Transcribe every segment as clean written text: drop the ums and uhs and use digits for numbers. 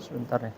Sebentar ya.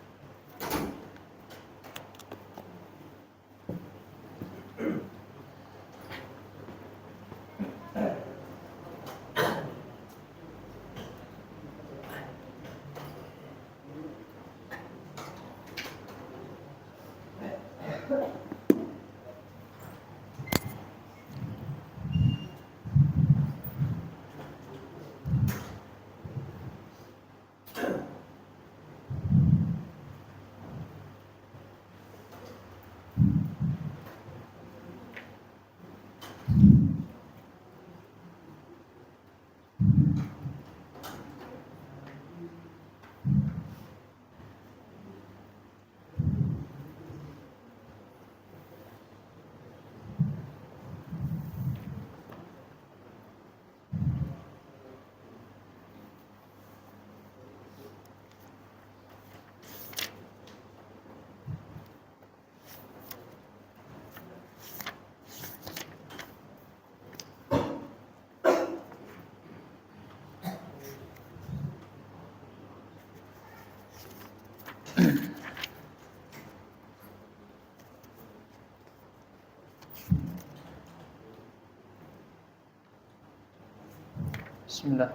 Bismillah.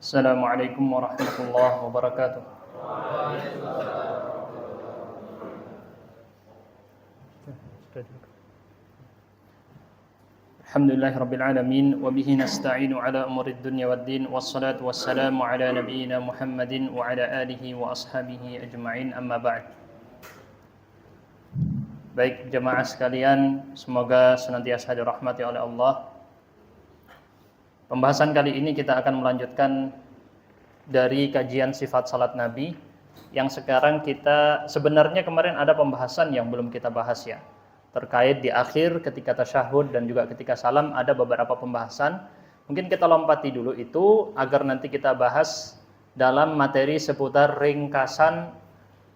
Assalamualaikum warahmatullahi wabarakatuh. Alhamdulillahirabbil alamin wa bihi nasta'inu ala umurid dunya waddin wassalatu wassalamu ala nabiyyina Muhammadin wa ala alihi wa ashabihi ajma'in, amma ba'd. Baik jemaah sekalian, semoga senantiasa dirahmati oleh Allah. Pembahasan kali ini kita akan melanjutkan dari kajian sifat salat Nabi yang sekarang kita sebenarnya kemarin ada pembahasan yang belum kita bahas ya. Terkait di akhir ketika tasyahud dan juga ketika salam ada beberapa pembahasan. Mungkin kita lompati dulu itu agar nanti kita bahas dalam materi seputar ringkasan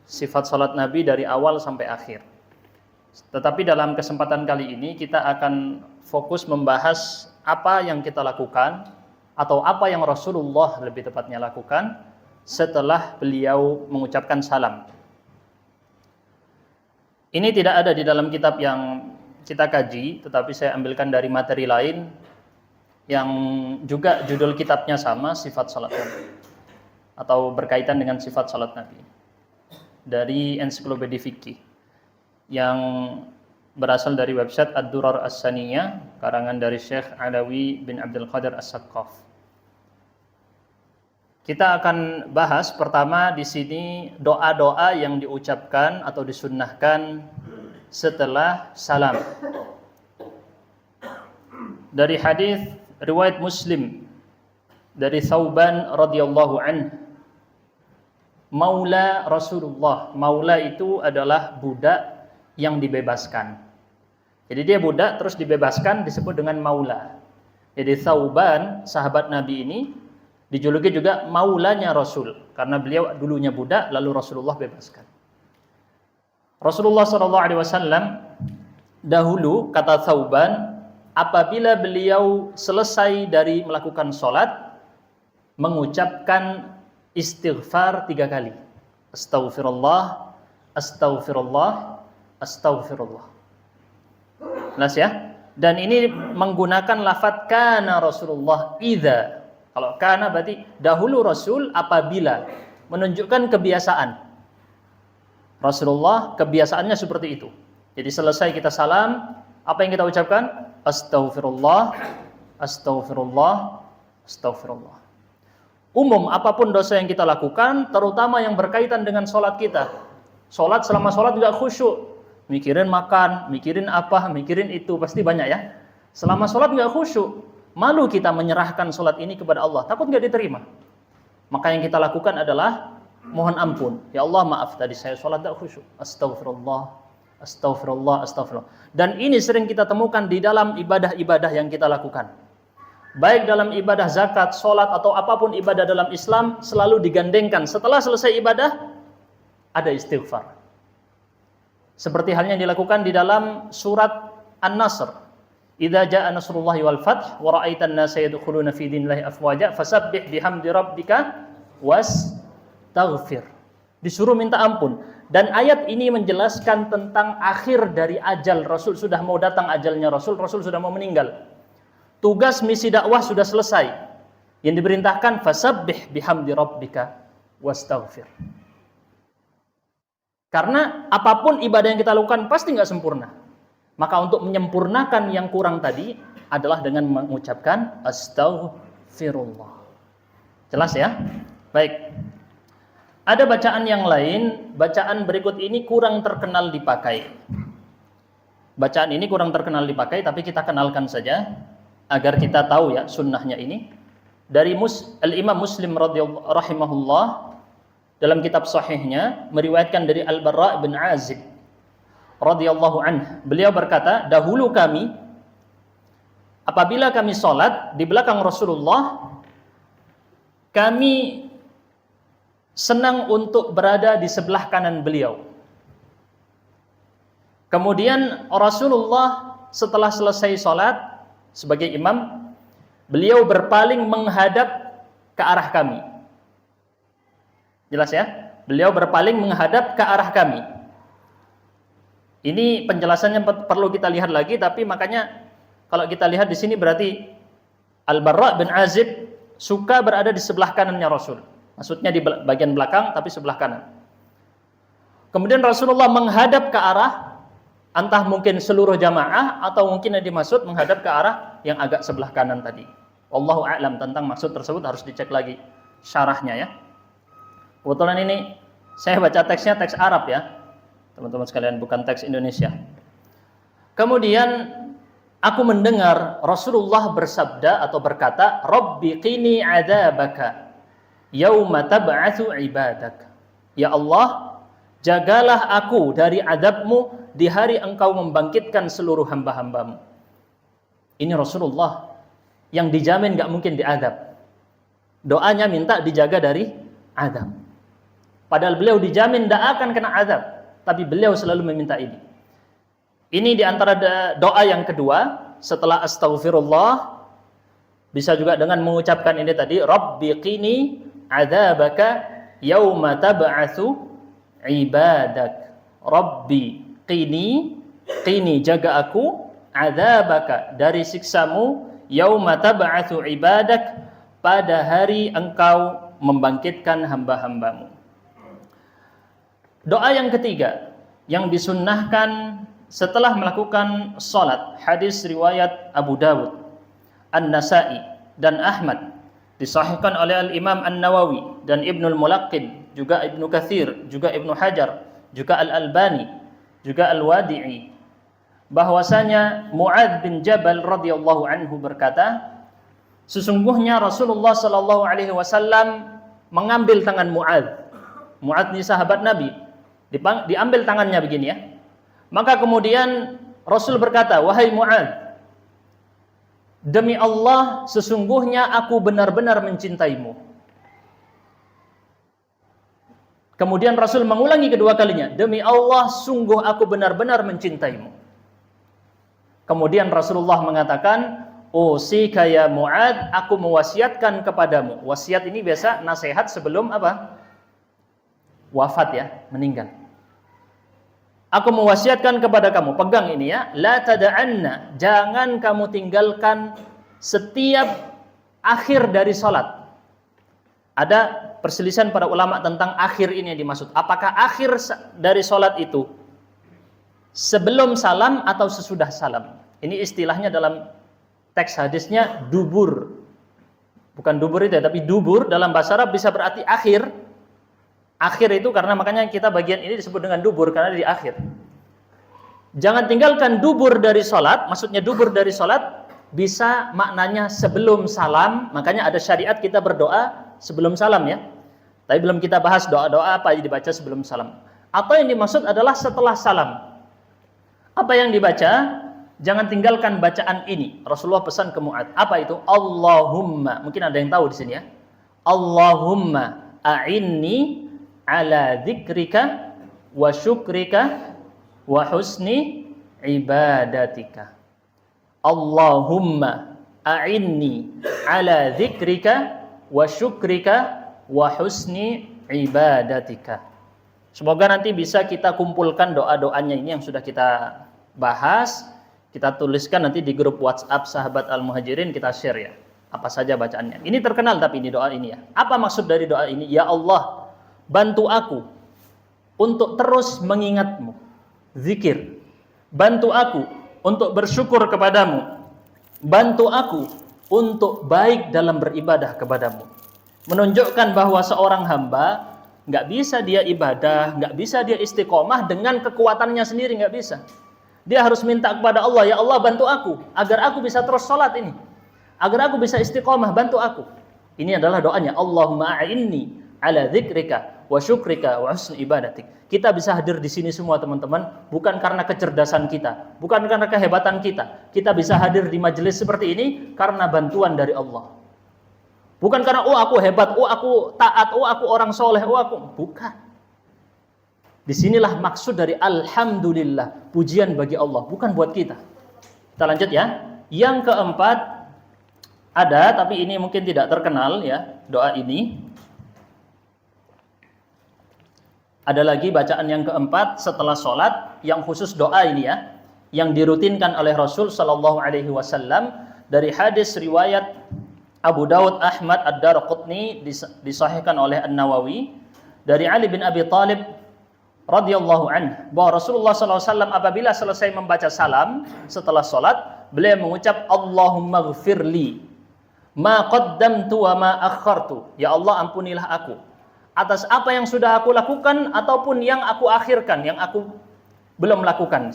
sifat salat Nabi dari awal sampai akhir. Tetapi dalam kesempatan kali ini kita akan fokus membahas apa yang kita lakukan atau apa yang Rasulullah lebih tepatnya lakukan setelah beliau mengucapkan salam. Ini tidak ada di dalam kitab yang kita kaji, tetapi saya ambilkan dari materi lain yang juga judul kitabnya sama, Sifat Salat Nabi, atau berkaitan dengan sifat salat Nabi, dari Ensiklopedia Fikih yang berasal dari website Ad-Durar As-Saniyah karangan dari Syekh Alawi bin Abdul Qadir As-Saqqaf. Kita akan bahas pertama di sini doa-doa yang diucapkan atau disunnahkan setelah salam. Dari hadis riwayat Muslim dari Thauban radhiyallahu anhu, maula Rasulullah. Maula itu adalah budak yang dibebaskan. Jadi dia budak terus dibebaskan disebut dengan maula. Jadi Thauban, sahabat Nabi ini dijuluki juga maulanya Rasul karena beliau dulunya budak lalu Rasulullah bebaskan. Rasulullah SAW dahulu, kata Thauban, apabila beliau selesai dari melakukan sholat mengucapkan istighfar 3 kali. Astaghfirullah, astaghfirullah, astaghfirullah. Jelas ya? Dan ini menggunakan lafadz kana Rasulullah idza. Kalau kana berarti dahulu Rasul apabila, menunjukkan kebiasaan. Rasulullah kebiasaannya seperti itu. Jadi selesai kita salam, apa yang kita ucapkan? Astaghfirullah, astaghfirullah, astaghfirullah. Umum apapun dosa yang kita lakukan, terutama yang berkaitan dengan sholat kita. Sholat, selama sholat juga khusyuk. Mikirin makan, mikirin apa, mikirin itu, pasti banyak ya. Selama sholat nggak khusyuk, malu kita menyerahkan sholat ini kepada Allah, takut nggak diterima. Maka yang kita lakukan adalah mohon ampun. Ya Allah, maaf tadi saya sholat nggak khusyuk. Astaghfirullah, astaghfirullah, astaghfirullah. Dan ini sering kita temukan di dalam ibadah-ibadah yang kita lakukan. Baik dalam ibadah zakat, sholat, atau apapun ibadah dalam Islam, selalu digandengkan. Setelah selesai ibadah, ada istighfar. Seperti halnya yang dilakukan di dalam surat An-Nasr. idza jaa nasrullahi wal fath wa ra'aitan nasa yadkhuluna fi dinillahi afwaja fasabbih bihamdi rabbika wastaghfir. Disuruh minta ampun. Dan ayat ini menjelaskan tentang akhir dari ajal Rasul. Sudah mau datang ajalnya Rasul, Rasul sudah mau meninggal. Tugas misi dakwah sudah selesai. Yang diperintahkan fasabbih bihamdi rabbika wastaghfir. Karena apapun ibadah yang kita lakukan pasti nggak sempurna. Maka untuk menyempurnakan yang kurang tadi adalah dengan mengucapkan astaghfirullah. Jelas ya? Baik. Ada bacaan yang lain, bacaan berikut ini kurang terkenal dipakai. Bacaan ini kurang terkenal dipakai, tapi kita kenalkan saja agar kita tahu ya sunnahnya ini. Dari Al-Imam Muslim rahimahullah dalam kitab sahihnya meriwayatkan dari Al-Barra bin Azib radhiyallahu anhu. Beliau berkata, dahulu kami apabila kami sholat di belakang Rasulullah, kami senang untuk berada di sebelah kanan beliau. Kemudian Rasulullah setelah selesai sholat sebagai imam, beliau berpaling menghadap ke arah kami. Jelas ya? Beliau berpaling menghadap ke arah kami. Ini penjelasannya perlu kita lihat lagi, tapi makanya kalau kita lihat di sini berarti Al-Barra bin Azib suka berada di sebelah kanannya Rasul. Maksudnya di bagian belakang tapi sebelah kanan. Kemudian Rasulullah menghadap ke arah, entah mungkin seluruh jamaah atau mungkin yang dimaksud menghadap ke arah yang agak sebelah kanan tadi. Wallahu a'lam, tentang maksud tersebut harus dicek lagi syarahnya ya. Kebetulan ini saya baca teksnya teks Arab ya, teman-teman sekalian, bukan teks Indonesia. Kemudian aku mendengar Rasulullah bersabda atau berkata, Rabbi qini adzabaka yauma tab'atsu ibadak. Ya Allah, jagalah aku dari azabmu di hari engkau membangkitkan seluruh hamba-hambamu. Ini Rasulullah yang dijamin gak mungkin diazab. Doanya minta dijaga dari azab. Padahal beliau dijamin gak akan kena azab, tapi beliau selalu meminta ini. Ini diantara doa yang kedua setelah astaghfirullah. Bisa juga dengan mengucapkan ini tadi, Rabbi qini adzabaka yauma tab'atsu ibadak. Rabbi qini jaga aku, adzabaka dari siksamu, yauma tab'atsu ibadak pada hari engkau membangkitkan hamba-hambamu. Doa yang ketiga yang disunnahkan setelah melakukan salat, hadis riwayat Abu Dawud, An-Nasa'i dan Ahmad, disahihkan oleh Al-Imam An-Nawawi dan Ibnul Mulaqqin, juga Ibnu Katsir, juga Ibnu Hajar, juga Al-Albani, juga Al-Wadi'i, bahwasanya Mu'adz bin Jabal radhiyallahu anhu berkata, sesungguhnya Rasulullah sallallahu alaihi wasallam mengambil tangan Mu'adz. Mu'adz ini sahabat Nabi, diambil tangannya begini ya. Maka kemudian Rasul berkata, wahai Mu'adz, demi Allah, sesungguhnya aku benar-benar mencintaimu. Kemudian Rasul mengulangi kedua kalinya, demi Allah, sungguh aku benar-benar mencintaimu. Kemudian Rasulullah mengatakan, usika ya Mu'adz, aku mewasiatkan kepadamu. Wasiat ini biasa nasihat sebelum apa? Wafat ya, meninggal. Aku mewasiatkan kepada kamu, pegang ini ya, la tada'anna, jangan kamu tinggalkan setiap akhir dari salat. Ada perselisihan para ulama tentang akhir ini yang dimaksud. Apakah akhir dari salat itu sebelum salam atau sesudah salam? Ini istilahnya dalam teks hadisnya dubur. Bukan dubur itu ya, tapi dubur dalam bahasa Arab bisa berarti akhir. Akhir itu karena makanya kita bagian ini disebut dengan dubur karena di akhir. Jangan tinggalkan dubur dari salat, maksudnya dubur dari salat bisa maknanya sebelum salam, makanya ada syariat kita berdoa sebelum salam ya. Tapi belum kita bahas doa-doa apa yang dibaca sebelum salam. Atau yang dimaksud adalah setelah salam. Apa yang dibaca? Jangan tinggalkan bacaan ini. Rasulullah pesan ke Mu'adz. Apa itu? Allahumma. Mungkin ada yang tahu di sini ya. Allahumma a'inni ala dzikrika wa syukrika wa husni ibadatika. Allahumma a'inni ala dzikrika wa syukrika wa husni ibadatika. Semoga nanti bisa kita kumpulkan doa-doanya ini yang sudah kita bahas, kita tuliskan nanti di grup WhatsApp sahabat Al-Muhajirin, kita share ya. Apa saja bacaannya. Ini terkenal tapi ini doa ini ya. Apa maksud dari doa ini? Ya Allah, bantu aku untuk terus mengingatmu. Zikir. Bantu aku untuk bersyukur kepadamu. Bantu aku untuk baik dalam beribadah kepadamu. Menunjukkan bahwa seorang hamba nggak bisa dia ibadah, nggak bisa dia istiqomah dengan kekuatannya sendiri, nggak bisa. Dia harus minta kepada Allah, ya Allah bantu aku agar aku bisa terus sholat ini, agar aku bisa istiqomah, bantu aku. Ini adalah doanya, Allahumma a'inni ala dzikrika wa syukrika wa husni ibadatik. Kita bisa hadir di sini semua teman-teman bukan karena kecerdasan kita, bukan karena kehebatan kita. Kita bisa hadir di majelis seperti ini karena bantuan dari Allah. Bukan karena aku hebat, aku taat, aku orang soleh, aku bukan. Disinilah maksud dari alhamdulillah, pujian bagi Allah, bukan buat kita. Kita lanjut ya. Yang keempat ada, tapi ini mungkin tidak terkenal ya, doa ini. Ada lagi bacaan yang keempat setelah sholat, yang khusus doa ini ya, yang dirutinkan oleh Rasul Shallallahu Alaihi Wasallam dari hadis riwayat Abu Daud, Ahmad, Ad-Darqutni, disahihkan oleh An-Nawawi dari Ali bin Abi Thalib radhiyallahu anhu bahwa Rasulullah SAW apabila selesai membaca salam setelah sholat, beliau mengucap Allahumma ghfirli ma qaddamtu wa ma akhartu. Ya Allah, ampunilah aku atas apa yang sudah aku lakukan ataupun yang aku akhirkan, yang aku belum lakukan.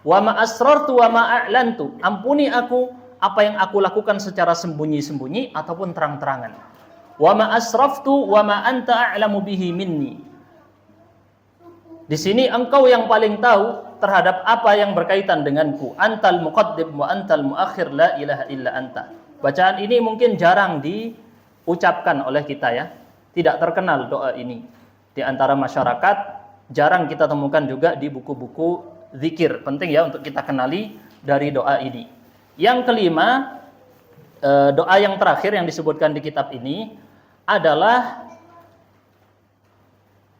Wa ma asrartu wa ma a'lantu. Ampuni aku apa yang aku lakukan secara sembunyi-sembunyi ataupun terang-terangan. Wa ma asraftu wa ma anta a'lamu bihi minni. Di sini engkau yang paling tahu terhadap apa yang berkaitan denganku. Antal muqaddim wa antal muakhir la ilaha illa anta. Bacaan ini mungkin jarang diucapkan oleh kita ya. Tidak terkenal doa ini di antara masyarakat, jarang kita temukan juga di buku-buku zikir. Penting ya untuk kita kenali dari doa ini. Yang kelima, doa yang terakhir yang disebutkan di kitab ini adalah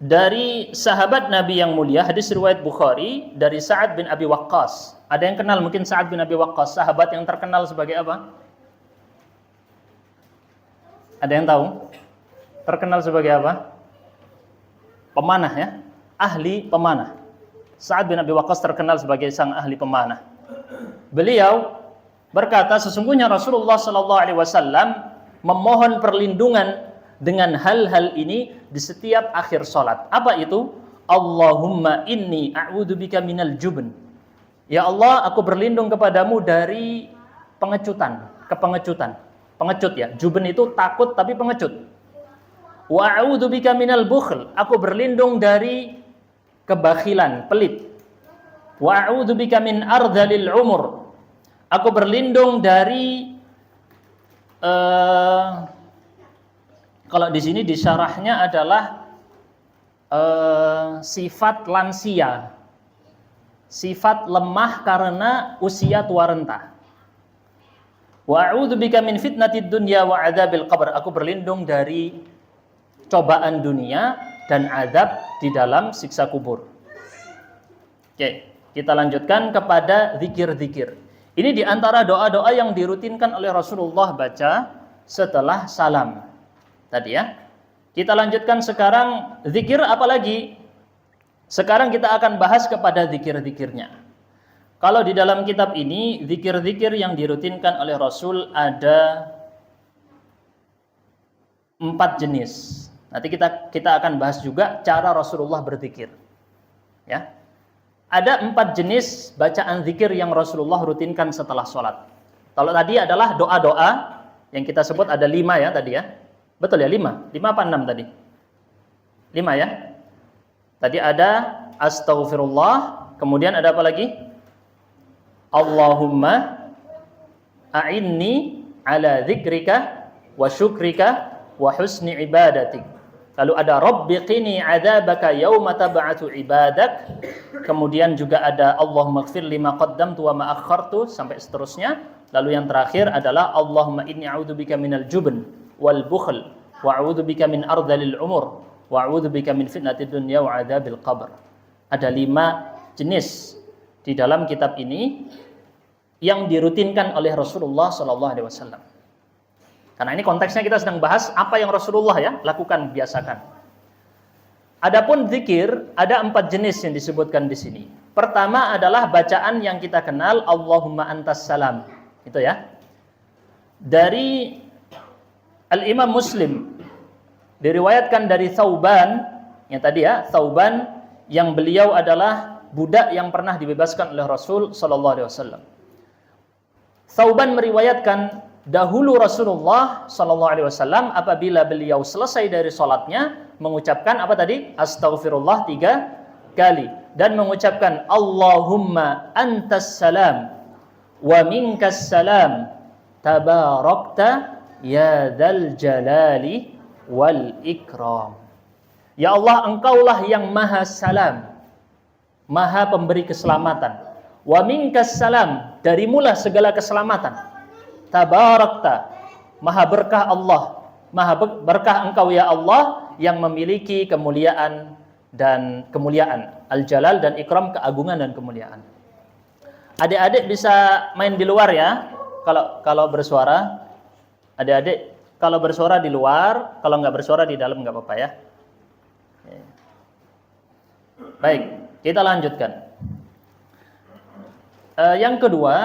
dari sahabat Nabi yang mulia, hadis riwayat Bukhari dari Sa'ad bin Abi Waqqas. Ada yang kenal mungkin Sa'ad bin Abi Waqqas, sahabat yang terkenal sebagai apa? Ada yang tahu? Terkenal sebagai apa? Pemanah ya, ahli pemanah. Sa'ad bin Abi Waqqas terkenal sebagai sang ahli pemanah. Beliau berkata, sesungguhnya Rasulullah Sallallahu Alaihi Wasallam memohon perlindungan dengan hal-hal ini di setiap akhir sholat. Apa itu? Allahumma inni a'udzubika minal jubn. Ya Allah, aku berlindung kepadamu dari pengecutan, kepengecutan. Pengecut ya. Jubn itu takut tapi pengecut. Wa a'udzubika minal bukhl. Aku berlindung dari kebakhilan, pelit. Wa a'udzubika min ardhalil umur. Aku berlindung dari kalau di sini disyarahnya adalah sifat lansia, sifat lemah karena usia tua renta. Wa a'udzubika min fitnatid dunya wa adzabil qabr. Aku berlindung dari cobaan dunia dan azab di dalam siksa kubur. Oke, kita lanjutkan kepada zikir-zikir. Ini di antara doa-doa yang dirutinkan oleh Rasulullah baca setelah salam. Tadi ya. Kita lanjutkan sekarang zikir apa lagi? Sekarang kita akan bahas kepada zikir-zikirnya. Kalau di dalam kitab ini zikir-zikir yang dirutinkan oleh Rasul ada 4 jenis. Nanti kita akan bahas juga cara Rasulullah berzikir. Ya. Ada 4 jenis bacaan zikir yang Rasulullah rutinkan setelah sholat. Kalau tadi adalah doa-doa yang kita sebut ada 5 ya tadi ya. Betul ya 5? 5 apa 6 tadi? 5 ya. Tadi ada astaghfirullah, kemudian ada apa lagi? Allahumma a'inni ala dzikrika wa syukrika wa husni ibadatik. Lalu ada Rabbi qini adzabaka yauma tab'atu ibadak. Kemudian juga ada Allahumma ighfir lima qaddamtu wa ma akhartu sampai seterusnya. Lalu yang terakhir adalah Allahumma inni a'udzubika minal jubn wal bukhl wa a'udzubika min ardhilil umur wa a'udzubika min fitnatid dunya wa adzabil qabr. Ada 5 jenis di dalam kitab ini yang dirutinkan oleh Rasulullah sallallahu alaihi wasallam. Karena ini konteksnya kita sedang bahas apa yang Rasulullah ya lakukan, biasakan. Adapun zikir ada 4 jenis yang disebutkan di sini. Pertama adalah bacaan yang kita kenal Allahumma antas salam. Itu ya. Dari Al-Imam Muslim diriwayatkan dari Thauban yang tadi ya, Thauban yang beliau adalah budak yang pernah dibebaskan oleh Rasul sallallahu alaihi wasallam. Thauban meriwayatkan dahulu Rasulullah sallallahu alaihi wasallam apabila beliau selesai dari salatnya mengucapkan apa tadi? Astaghfirullah 3 kali dan mengucapkan Allahumma antas salam wa minkas salam tabarakta ya dzal jalali wal ikram. Ya Allah, engkaulah yang maha salam, maha pemberi keselamatan. Wa minkas salam, darimulah segala keselamatan. Tabarakta, maha berkah Allah, maha berkah engkau ya Allah yang memiliki kemuliaan dan kemuliaan, al-jalal dan ikram, keagungan dan kemuliaan. Adik-adik bisa main di luar ya, kalau bersuara. Adik-adik kalau bersuara di luar, kalau nggak bersuara di dalam nggak apa-apa ya. Baik, kita lanjutkan. Yang kedua,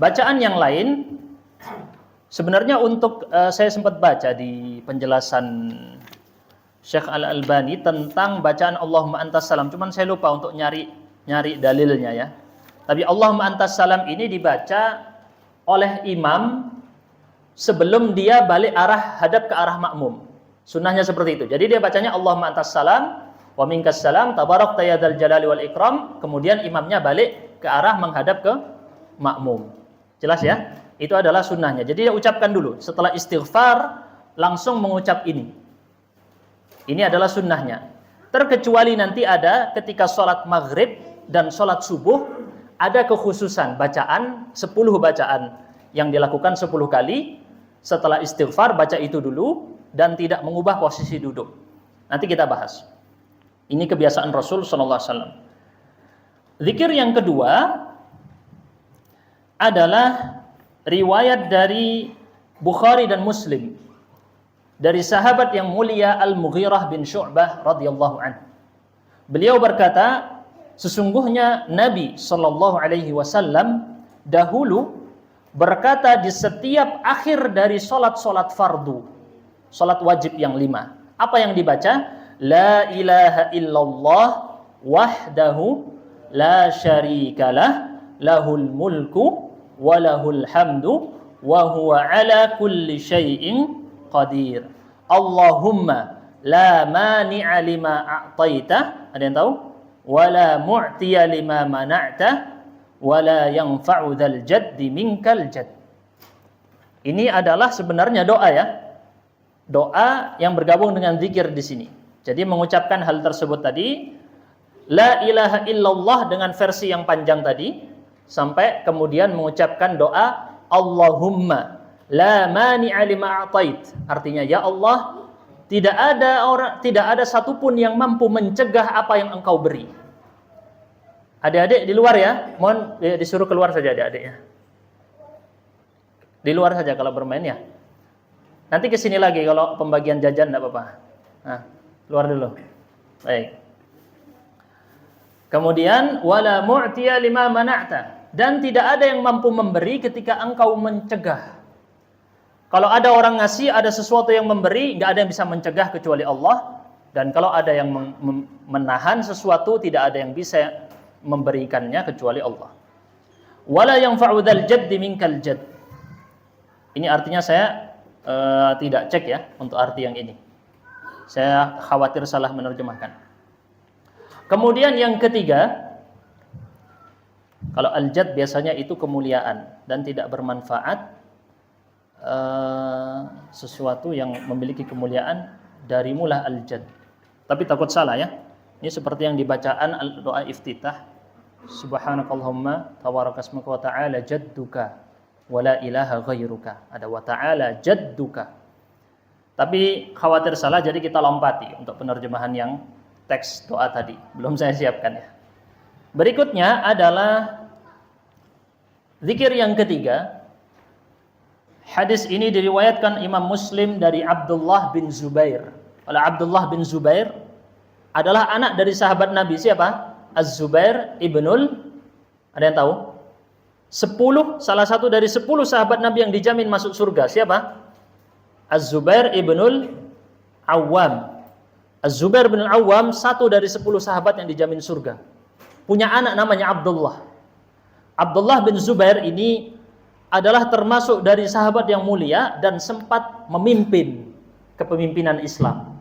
bacaan yang lain sebenarnya untuk saya sempat baca di penjelasan Syekh Al-Albani tentang bacaan Allahumma antas salam. Cuman saya lupa untuk nyari dalilnya ya. Tapi Allahumma antas salam ini dibaca oleh imam sebelum dia balik hadap ke arah makmum. Sunnahnya seperti itu. Jadi dia bacanya Allahumma antas salam wa minkas salam tabarakta ya dzal jalali wal ikram. Kemudian imamnya balik ke arah menghadap ke makmum. Jelas ya? Itu adalah sunnahnya. Jadi dia ucapkan dulu. Setelah istighfar langsung mengucap ini. Ini adalah sunnahnya. Terkecuali nanti ada ketika sholat maghrib dan sholat subuh ada kekhususan bacaan 10 bacaan yang dilakukan 10 kali. Setelah istighfar baca itu dulu dan tidak mengubah posisi duduk. Nanti kita bahas. Ini kebiasaan Rasul sallallahu alaihi wasallam. Zikir yang kedua adalah riwayat dari Bukhari dan Muslim dari sahabat yang mulia Al-Mughirah bin Syu'bah radhiyallahu anhu. Beliau berkata, sesungguhnya Nabi sallallahu alaihi wasallam dahulu berkata di setiap akhir dari salat-salat fardu, salat wajib yang 5. Apa yang dibaca? La ilaha illallah wahdahu la syarikalah lahul mulku wa lahul hamdu wa huwa ala kulli syai'in qadir. Allahumma la mani'a lima a'taita, ada yang tahu? Wa la mu'tiya lima mana'ta wa la yanfa'u dzal jaddi minkal jadd. Ini adalah sebenarnya doa ya. Doa yang bergabung dengan zikir di sini. Jadi mengucapkan hal tersebut tadi, la ilaha illallah dengan versi yang panjang tadi, sampai kemudian mengucapkan doa Allahumma la mani'a lima a'tait. Artinya ya Allah, tidak ada satupun yang mampu mencegah apa yang engkau beri. Adik-adik di luar ya, mohon disuruh keluar saja adik-adiknya. Di luar saja kalau bermain ya. Nanti kesini lagi kalau pembagian jajan enggak apa-apa. Nah, keluar dulu. Baik. Kemudian wala mu'tiya lima mana'ta, dan tidak ada yang mampu memberi ketika engkau mencegah. Kalau ada orang ngasih, ada sesuatu yang memberi, enggak ada yang bisa mencegah kecuali Allah. Dan kalau ada yang menahan sesuatu, tidak ada yang bisa memberikannya kecuali Allah. Wala yanfa'u dzal jaddi minkal jadd. Ini artinya saya tidak cek ya untuk arti yang ini. Saya khawatir salah menerjemahkan. Kemudian yang ketiga, kalau al-jadd biasanya itu kemuliaan dan tidak bermanfaat. Sesuatu yang memiliki kemuliaan dari mula al-jadd. Tapi takut salah ya. Ini seperti yang dibacaan doa iftitah. Subhanakallahumma tabarakasmuka wa ta'ala jadduka wa la ilaha ghairuka. Ada wa ta'ala jadduka. Tapi khawatir salah, jadi kita lompati untuk penerjemahan yang teks doa tadi. Belum saya siapkan ya. Berikutnya adalah zikir yang ketiga. Hadis ini diriwayatkan Imam Muslim dari Abdullah bin Zubair. Oleh Abdullah bin Zubair adalah anak dari sahabat Nabi siapa? Az-Zubair ibnul, ada yang tahu? 10, salah satu dari 10 sahabat Nabi yang dijamin masuk surga. Siapa? Az-Zubair ibnul Awwam. Az-Zubair bin Awwam satu dari 10 sahabat yang dijamin surga. Punya anak namanya Abdullah. Abdullah bin Zubair ini adalah termasuk dari sahabat yang mulia dan sempat memimpin kepemimpinan Islam.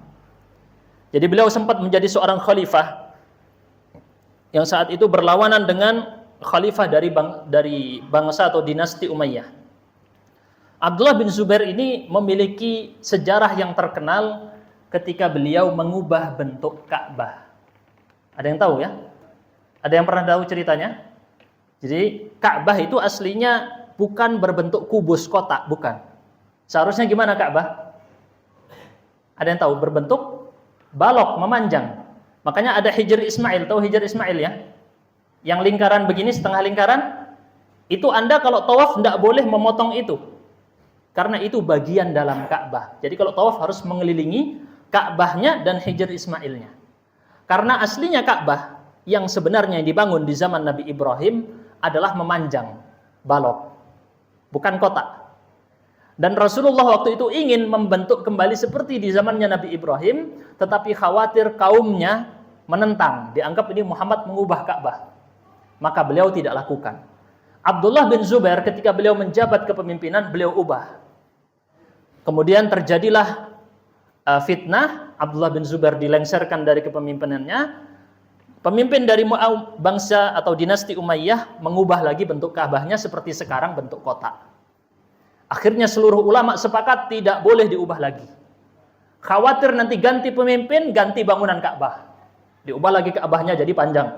Jadi beliau sempat menjadi seorang khalifah yang saat itu berlawanan dengan khalifah dari bangsa atau dinasti Umayyah. Abdullah bin Zubair ini memiliki sejarah yang terkenal ketika beliau mengubah bentuk Ka'bah. Ada yang tahu ya? Ada yang pernah tahu ceritanya? Jadi Ka'bah itu aslinya bukan berbentuk kubus kotak, bukan. Seharusnya gimana Ka'bah? Ada yang tahu? Berbentuk balok, memanjang. Makanya ada Hijr Ismail, tahu Hijr Ismail ya? Yang lingkaran begini, setengah lingkaran. Itu Anda kalau tawaf tidak boleh memotong itu. Karena itu bagian dalam Ka'bah. Jadi kalau tawaf harus mengelilingi Ka'bahnya dan Hijr Ismailnya. Karena aslinya Ka'bah yang sebenarnya dibangun di zaman Nabi Ibrahim adalah memanjang, balok, bukan kotak. Dan Rasulullah waktu itu ingin membentuk kembali seperti di zamannya Nabi Ibrahim, tetapi khawatir kaumnya menentang, dianggap ini Muhammad mengubah Ka'bah. Maka beliau tidak lakukan. Abdullah bin Zubair ketika beliau menjabat kepemimpinan, beliau ubah. Kemudian terjadilah fitnah, Abdullah bin Zubair dilengsarkan dari kepemimpinannya. Pemimpin dari bangsa atau dinasti Umayyah mengubah lagi bentuk Ka'bahnya seperti sekarang bentuk kotak. Akhirnya seluruh ulama sepakat tidak boleh diubah lagi. Khawatir nanti ganti pemimpin, ganti bangunan Ka'bah. Diubah lagi Ka'bahnya jadi panjang.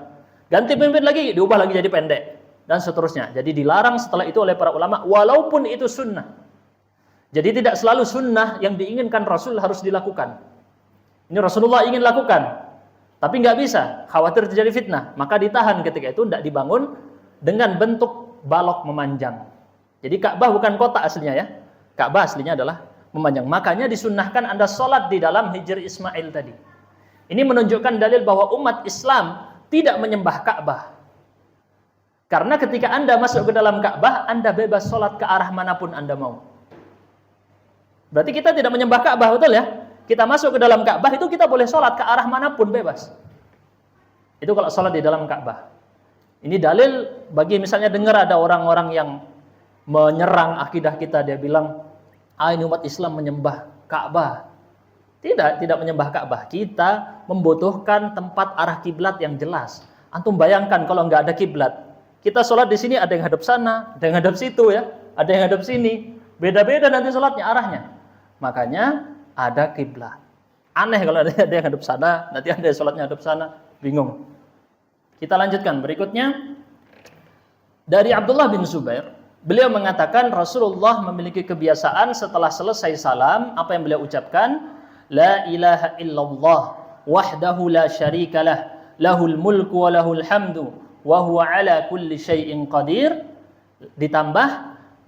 Ganti pemimpin lagi, diubah lagi jadi pendek. Dan seterusnya. Jadi dilarang setelah itu oleh para ulama, walaupun itu sunnah. Jadi tidak selalu sunnah yang diinginkan Rasul harus dilakukan. Ini Rasulullah ingin lakukan, tapi nggak bisa, khawatir terjadi fitnah. Maka ditahan ketika itu, tidak dibangun dengan bentuk balok memanjang. Jadi Ka'bah bukan kotak aslinya ya. Ka'bah aslinya adalah memanjang. Makanya disunnahkan Anda sholat di dalam Hijr Ismail tadi. Ini menunjukkan dalil bahwa umat Islam tidak menyembah Ka'bah. Karena ketika Anda masuk ke dalam Ka'bah, Anda bebas sholat ke arah manapun Anda mau. Berarti kita tidak menyembah Ka'bah, betul ya? Kita masuk ke dalam Ka'bah itu kita boleh sholat ke arah manapun bebas. Itu kalau sholat di dalam Ka'bah. Ini dalil bagi misalnya dengar ada orang-orang yang menyerang akidah kita, dia bilang, ini umat Islam menyembah Ka'bah. Tidak menyembah Ka'bah. Kita membutuhkan tempat arah kiblat yang jelas. Antum bayangkan kalau nggak ada kiblat, kita sholat di sini ada yang hadap sana, ada yang hadap situ ya, ada yang hadap sini, beda-beda nanti sholatnya arahnya. Makanya ada kiblat. Aneh kalau ada yang hadap sana, nanti ada yang sholatnya hadap sana, bingung. Kita lanjutkan berikutnya dari Abdullah bin Zubair. Beliau mengatakan Rasulullah memiliki kebiasaan setelah selesai salam, apa yang beliau ucapkan? La ilaha illallah wahdahu la syarikalah, lahul mulku wa lahul hamdu wa huwa ala kulli syai'in qadir. Ditambah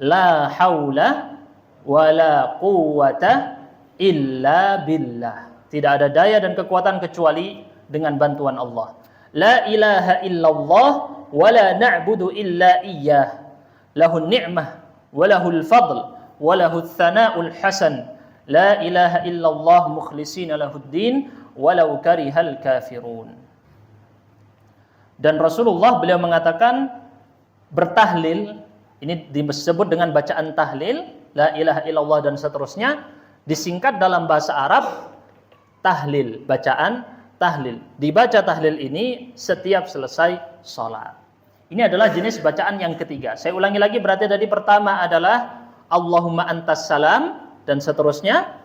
la haula wa la quwwata illa billah. Tidak ada daya dan kekuatan kecuali dengan bantuan Allah. La ilaha illallah wa la na'budu illa iyyah. Lahun ni'mah wa lahul fadl wa lahul thana'ul hasan. La ilaha illallah mukhlishina lahuddin walau karihal kafirun. Dan Rasulullah beliau mengatakan bertahlil, ini disebut dengan bacaan tahlil, la ilaha illallah dan seterusnya, disingkat dalam bahasa Arab tahlil, bacaan tahlil. Dibaca tahlil ini setiap selesai sholat. Ini adalah jenis bacaan yang ketiga. Saya ulangi lagi, berarti tadi pertama adalah Allahumma antas salam dan seterusnya.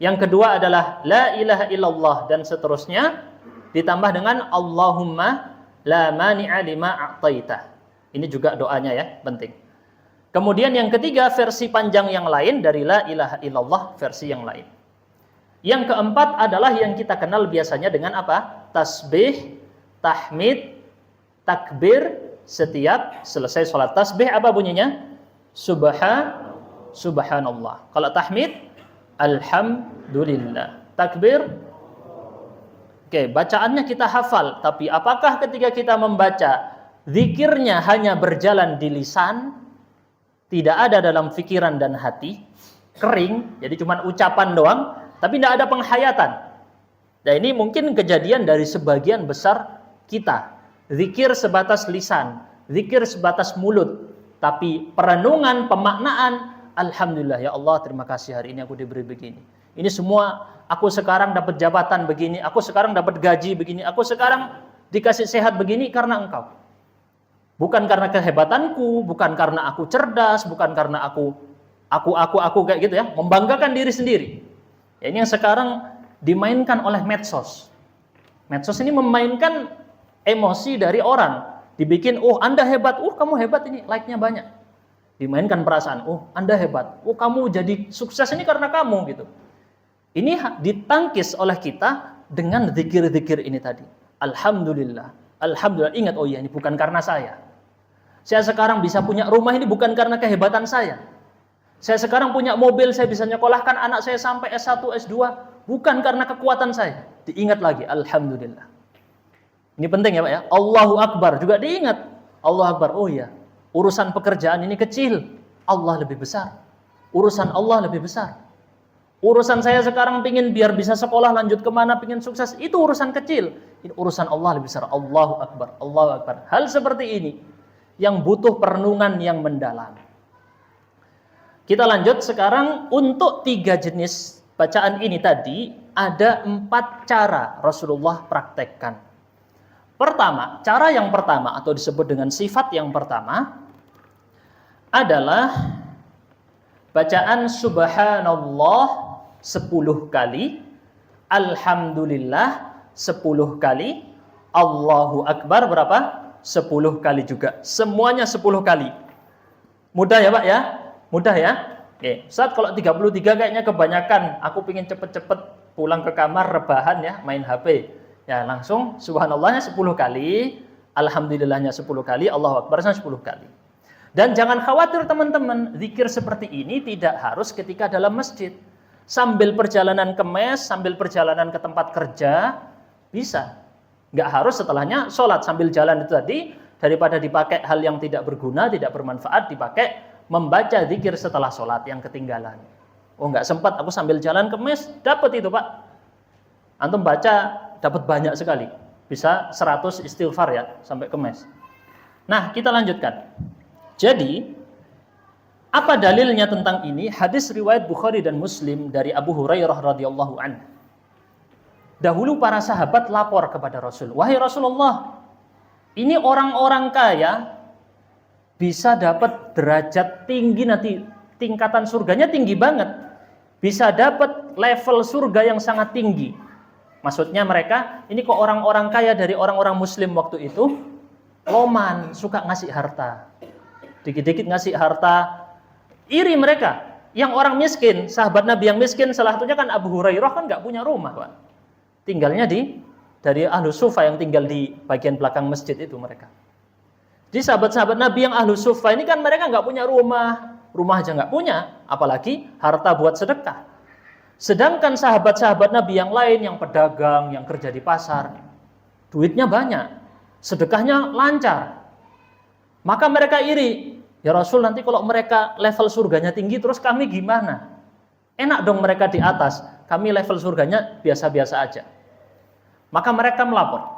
Yang kedua adalah la ilaha illallah dan seterusnya ditambah dengan Allahumma la mani'a lima a'taita. Ini juga doanya ya, penting. Kemudian yang ketiga versi panjang yang lain dari la ilaha illallah, versi yang lain. Yang keempat adalah yang kita kenal biasanya dengan apa? Tasbih, tahmid, takbir setiap selesai sholat. Tasbih apa bunyinya? Subhanallah. Kalau tahmid, alhamdulillah. Takbir, oke, bacaannya kita hafal. Tapi apakah ketika kita membaca, zikirnya hanya berjalan di lisan, tidak ada dalam pikiran dan hati, kering, jadi cuma ucapan doang, tapi tidak ada penghayatan. Nah ini mungkin kejadian dari sebagian besar kita. Zikir sebatas lisan, zikir sebatas mulut, tapi perenungan, pemaknaan, alhamdulillah ya Allah, terima kasih hari ini aku diberi begini. Ini semua, aku sekarang dapat jabatan begini, aku sekarang dapat gaji begini, aku sekarang dikasih sehat begini karena engkau. Bukan karena kehebatanku, bukan karena aku cerdas, bukan karena aku kayak gitu ya, membanggakan diri sendiri. Ya, ini yang sekarang dimainkan oleh medsos. Medsos ini memainkan emosi dari orang. Dibikin, oh Anda hebat, kamu hebat ini, like-nya banyak. Dimainkan perasaan, oh Anda hebat, kamu jadi sukses ini karena kamu gitu. Ini ditangkis oleh kita dengan zikir-zikir ini tadi. Alhamdulillah, alhamdulillah. Ingat, oh iya ini bukan karena saya. Saya sekarang bisa punya rumah ini bukan karena kehebatan saya. Saya sekarang punya mobil, saya bisa nyekolahkan anak saya sampai S1, S2, bukan karena kekuatan saya. Diingat lagi, alhamdulillah. Ini penting ya Pak ya. Allahu Akbar juga diingat. Allahu Akbar, oh iya, urusan pekerjaan ini kecil, Allah lebih besar. Urusan Allah lebih besar. Urusan saya sekarang pingin biar bisa sekolah lanjut kemana, pingin sukses, itu urusan kecil. Ini urusan Allah lebih besar. Allahu Akbar, Allahu Akbar. Hal seperti ini yang butuh perenungan yang mendalam. Kita lanjut sekarang untuk 3 jenis bacaan ini tadi, ada 4 cara Rasulullah praktekkan. Pertama, cara yang pertama atau disebut dengan sifat yang pertama adalah bacaan subhanallah 10 kali, alhamdulillah 10 kali, Allahu Akbar berapa? 10 kali juga. Semuanya 10 kali. Mudah ya Pak ya? Mudah ya? Oke, Ustaz kalau 33 kayaknya kebanyakan. Aku pengen cepet-cepet pulang ke kamar rebahan ya, main HP. Ya langsung subhanallahnya 10 kali, alhamdulillahnya 10 kali, Allahu Akbarnya 10 kali. Dan jangan khawatir teman-teman, zikir seperti ini tidak harus ketika dalam masjid. Sambil perjalanan ke mes, sambil perjalanan ke tempat kerja, bisa. Nggak harus setelahnya sholat, sambil jalan itu tadi, daripada dipakai hal yang tidak berguna, tidak bermanfaat, dipakai membaca zikir setelah sholat yang ketinggalan. Oh nggak sempat, aku sambil jalan ke mes, dapat itu Pak. Antum baca, dapat banyak sekali. Bisa 100 istighfar ya, sampai ke mes. Nah, kita lanjutkan. Jadi, apa dalilnya tentang ini? Hadis riwayat Bukhari dan Muslim dari Abu Hurairah radhiyallahu anhu. Dahulu para sahabat lapor kepada Rasul, wahai Rasulullah, ini orang-orang kaya bisa dapat derajat tinggi nanti, tingkatan surganya tinggi banget. Bisa dapat level surga yang sangat tinggi. Maksudnya mereka, ini kok orang-orang kaya dari orang-orang muslim waktu itu, loman, suka ngasih harta. Dikit-dikit ngasih harta, iri mereka. Yang orang miskin, sahabat Nabi yang miskin, salah satunya kan Abu Hurairah kan nggak punya rumah Pak. Tinggalnya dari Ahlus Sufa yang tinggal di bagian belakang masjid itu mereka. Jadi sahabat-sahabat Nabi yang Ahlus Sufa ini kan mereka nggak punya rumah aja nggak punya, apalagi harta buat sedekah. Sedangkan sahabat-sahabat Nabi yang lain, yang pedagang, yang kerja di pasar, duitnya banyak, sedekahnya lancar. Maka mereka iri, ya Rasul nanti kalau mereka level surganya tinggi, terus kami gimana? Enak dong mereka di atas, kami level surganya biasa-biasa aja. Maka mereka melapor.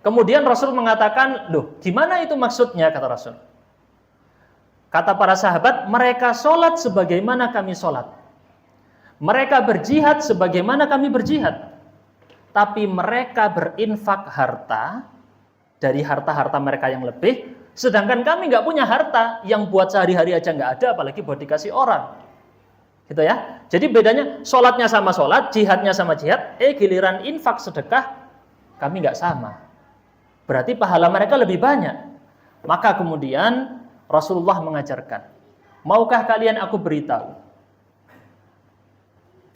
Kemudian Rasul mengatakan, loh gimana itu maksudnya, kata Rasul. Kata para sahabat, mereka sholat sebagaimana kami sholat. Mereka berjihad sebagaimana kami berjihad. Tapi mereka berinfak harta dari harta-harta mereka yang lebih. Sedangkan kami nggak punya harta yang buat sehari-hari aja nggak ada, apalagi buat dikasih orang. Gitu ya. Jadi bedanya sholatnya sama sholat, jihadnya sama jihad, giliran infak sedekah kami nggak sama. Berarti pahala mereka lebih banyak. Maka kemudian Rasulullah mengajarkan, maukah kalian aku beritahu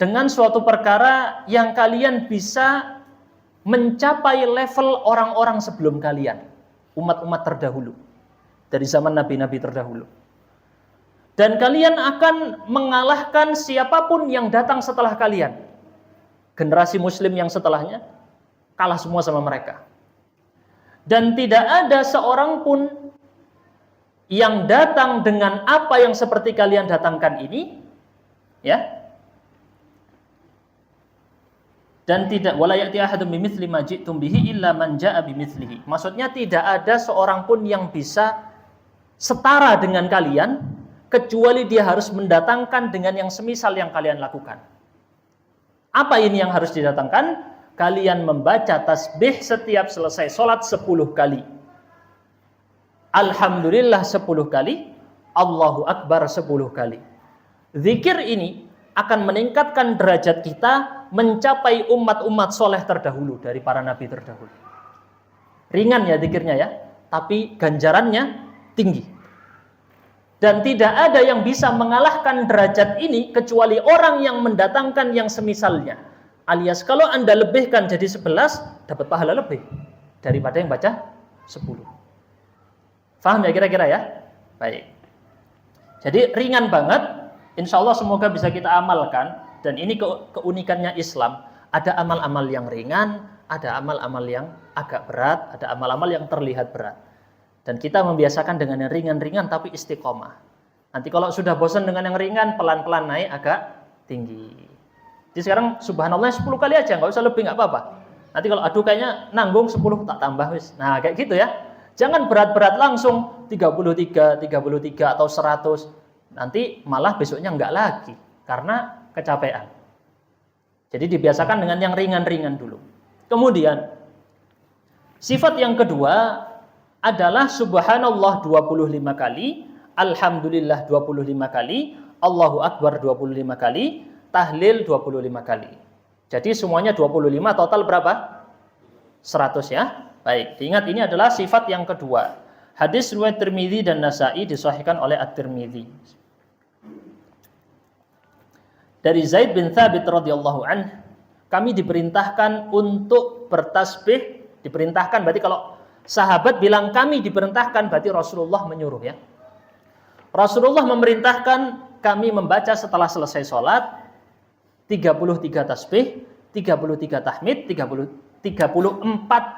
dengan suatu perkara yang kalian bisa mencapai level orang-orang sebelum kalian, umat-umat terdahulu, dari zaman nabi-nabi terdahulu. Dan kalian akan mengalahkan siapapun yang datang setelah kalian. Generasi muslim yang setelahnya kalah semua sama mereka. Dan tidak ada seorang pun yang datang dengan apa yang seperti kalian datangkan ini, ya. Dan tidak wala ya'ti ahadun bimithli ma ji'tum bihi illa man jaa'a bimithlihi. Maksudnya tidak ada seorang pun yang bisa setara dengan kalian kecuali dia harus mendatangkan dengan yang semisal yang kalian lakukan. Apa ini yang harus didatangkan? Kalian membaca tasbih setiap selesai sholat 10 kali. Alhamdulillah 10 kali. Allahu Akbar 10 kali. Zikir ini akan meningkatkan derajat kita mencapai umat-umat soleh terdahulu dari para nabi terdahulu. Ringan ya zikirnya ya, tapi ganjarannya tinggi. Dan tidak ada yang bisa mengalahkan derajat ini kecuali orang yang mendatangkan yang semisalnya. Alias kalau Anda lebihkan jadi 11, dapat pahala lebih daripada yang baca 10. Faham ya kira-kira ya? Baik. Jadi ringan banget. Insya Allah semoga bisa kita amalkan. Dan ini keunikannya Islam. Ada amal-amal yang ringan, ada amal-amal yang agak berat, ada amal-amal yang terlihat berat. Dan kita membiasakan dengan yang ringan-ringan tapi istiqomah. Nanti kalau sudah bosan dengan yang ringan, pelan-pelan naik agak tinggi. Jadi sekarang subhanallah 10 kali aja, nggak usah lebih, nggak apa-apa. Nanti kalau aduh kayaknya nanggung 10 tak tambah wis. Nah kayak gitu ya. Jangan berat-berat langsung 33 atau 100. Nanti malah besoknya nggak lagi karena kecapean. Jadi dibiasakan dengan yang ringan-ringan dulu. Kemudian sifat yang kedua adalah subhanallah 25 kali, alhamdulillah 25 kali, Allahu Akbar 25 kali, tahlil 25 kali. Jadi semuanya 25, total berapa? 100 ya. Baik, diingat ini adalah sifat yang kedua. Hadis riwayat Tirmidzi dan Nasa'i disahihkan oleh At-Tirmidzi. Dari Zaid bin Thabit radhiyallahu anhu, kami diperintahkan untuk bertasbih, diperintahkan berarti kalau sahabat bilang kami diperintahkan berarti Rasulullah menyuruh ya. Rasulullah memerintahkan kami membaca setelah selesai sholat 33 tasbih, 33 tahmid, 34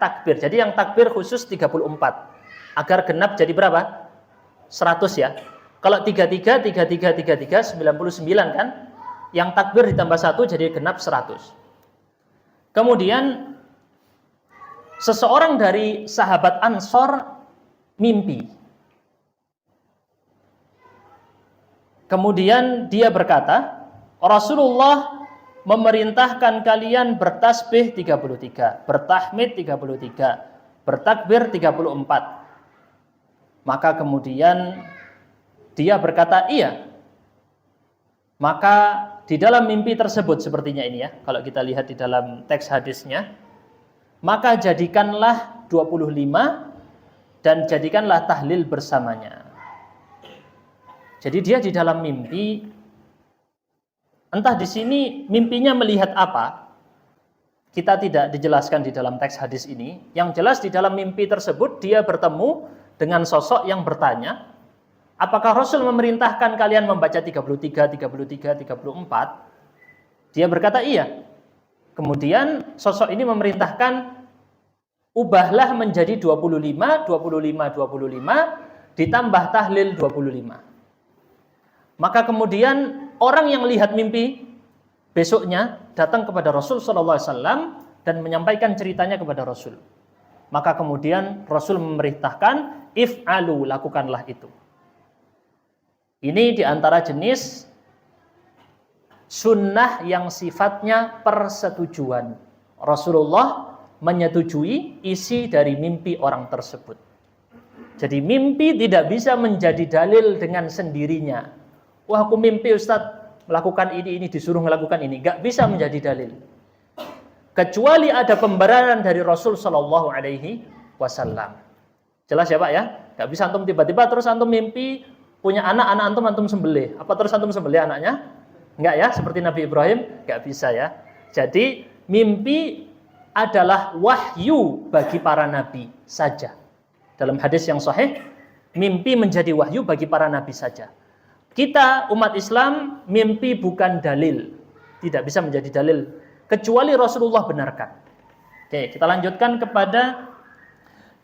takbir. Jadi yang takbir khusus 34. Agar genap jadi berapa? 100 ya. Kalau 33, 99 kan? Yang takbir ditambah 1 jadi genap 100. Kemudian seseorang dari sahabat Ansor mimpi. Kemudian dia berkata, Rasulullah memerintahkan kalian bertasbih 33, bertahmid 33, bertakbir 34. Maka kemudian dia berkata, iya. Maka di dalam mimpi tersebut sepertinya ini ya, kalau kita lihat di dalam teks hadisnya, maka jadikanlah 25 dan jadikanlah tahlil bersamanya. Jadi dia di dalam mimpi, entah di sini mimpinya melihat apa, kita tidak dijelaskan di dalam teks hadis ini. Yang jelas di dalam mimpi tersebut dia bertemu dengan sosok yang bertanya, apakah Rasul memerintahkan kalian membaca 33, 34? Dia berkata iya. Kemudian sosok ini memerintahkan, ubahlah menjadi 25, ditambah tahlil 25. Maka kemudian orang yang lihat mimpi besoknya datang kepada Rasul SAW dan menyampaikan ceritanya kepada Rasul. Maka kemudian Rasul memerintahkan, if'alu, lakukanlah itu. Ini diantara jenis sunnah yang sifatnya persetujuan. Rasulullah menyetujui isi dari mimpi orang tersebut. Jadi mimpi tidak bisa menjadi dalil dengan sendirinya. Wah aku mimpi Ustadz, melakukan ini disuruh melakukan ini, nggak bisa menjadi dalil. Kecuali ada pembenaran dari Rasul Shallallahu Alaihi Wasallam. Jelas ya Pak ya? Nggak bisa antum tiba-tiba terus antum mimpi punya anak antum sembelih. Apa terus antum sembelih anaknya? Nggak ya, seperti Nabi Ibrahim, nggak bisa ya. Jadi mimpi adalah wahyu bagi para nabi saja. Dalam hadis yang sahih, mimpi menjadi wahyu bagi para nabi saja. Kita umat Islam, mimpi bukan dalil, tidak bisa menjadi dalil kecuali Rasulullah benarkan. Oke, kita lanjutkan kepada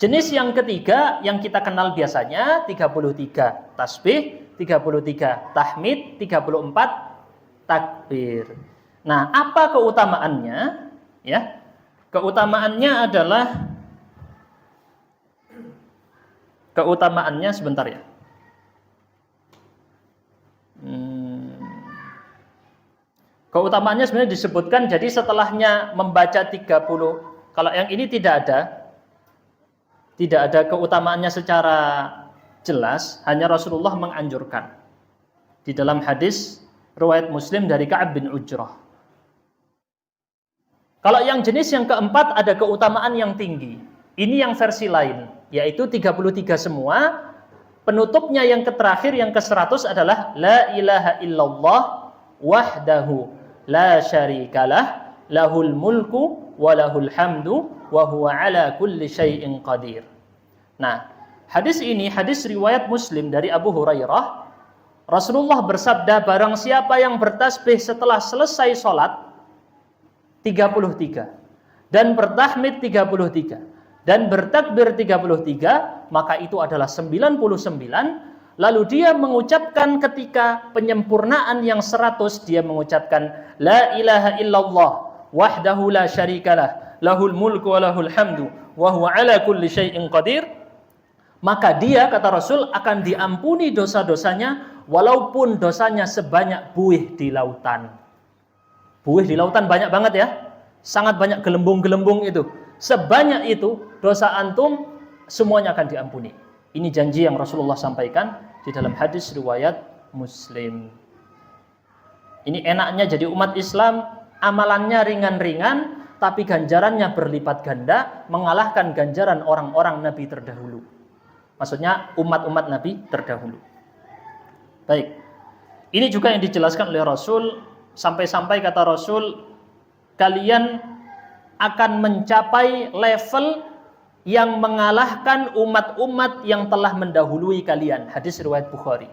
jenis yang ketiga yang kita kenal biasanya, 33 tasbih, 33 tahmid, 34 takbir. Nah, apa keutamaannya? Ya, keutamaannya adalah sebentar ya. Keutamaannya sebenarnya disebutkan, jadi setelahnya membaca 30, kalau yang ini tidak ada keutamaannya secara jelas, hanya Rasulullah menganjurkan. Di dalam hadis riwayat Muslim dari Ka'ab bin Ujrah. Kalau yang jenis yang keempat ada keutamaan yang tinggi. Ini yang versi lain, yaitu 33 semua. Penutupnya yang terakhir yang ke-100 adalah la ilaha illallah wahdahu la syarikalah lahul mulku wa lahul hamdu wa huwa ala kulli syai'in qadir. Nah, hadis ini hadis riwayat Muslim dari Abu Hurairah. Rasulullah bersabda, barang siapa yang bertasbih setelah selesai sholat 33 dan bertahmid 33 dan bertakbir 33, maka itu adalah 99. Lalu dia mengucapkan ketika penyempurnaan yang 100, dia mengucapkan la ilaha illallah wahdahu la syarikalah lahul mulku wa lahul hamdu wa huwa ala kulli syai'in qadir. Maka dia, kata Rasul, akan diampuni dosa-dosanya walaupun dosanya sebanyak buih di lautan. Buih di lautan banyak banget ya. Sangat banyak gelembung-gelembung itu. Sebanyak itu dosa antum semuanya akan diampuni. Ini janji yang Rasulullah sampaikan di dalam hadis riwayat Muslim. Ini enaknya jadi umat Islam, amalannya ringan-ringan tapi ganjarannya berlipat ganda, mengalahkan ganjaran orang-orang Nabi terdahulu. Maksudnya umat-umat Nabi terdahulu. Baik. Ini juga yang dijelaskan oleh Rasul, sampai-sampai kata Rasul, kalian akan mencapai level yang mengalahkan umat-umat yang telah mendahului kalian. Hadis riwayat Bukhari.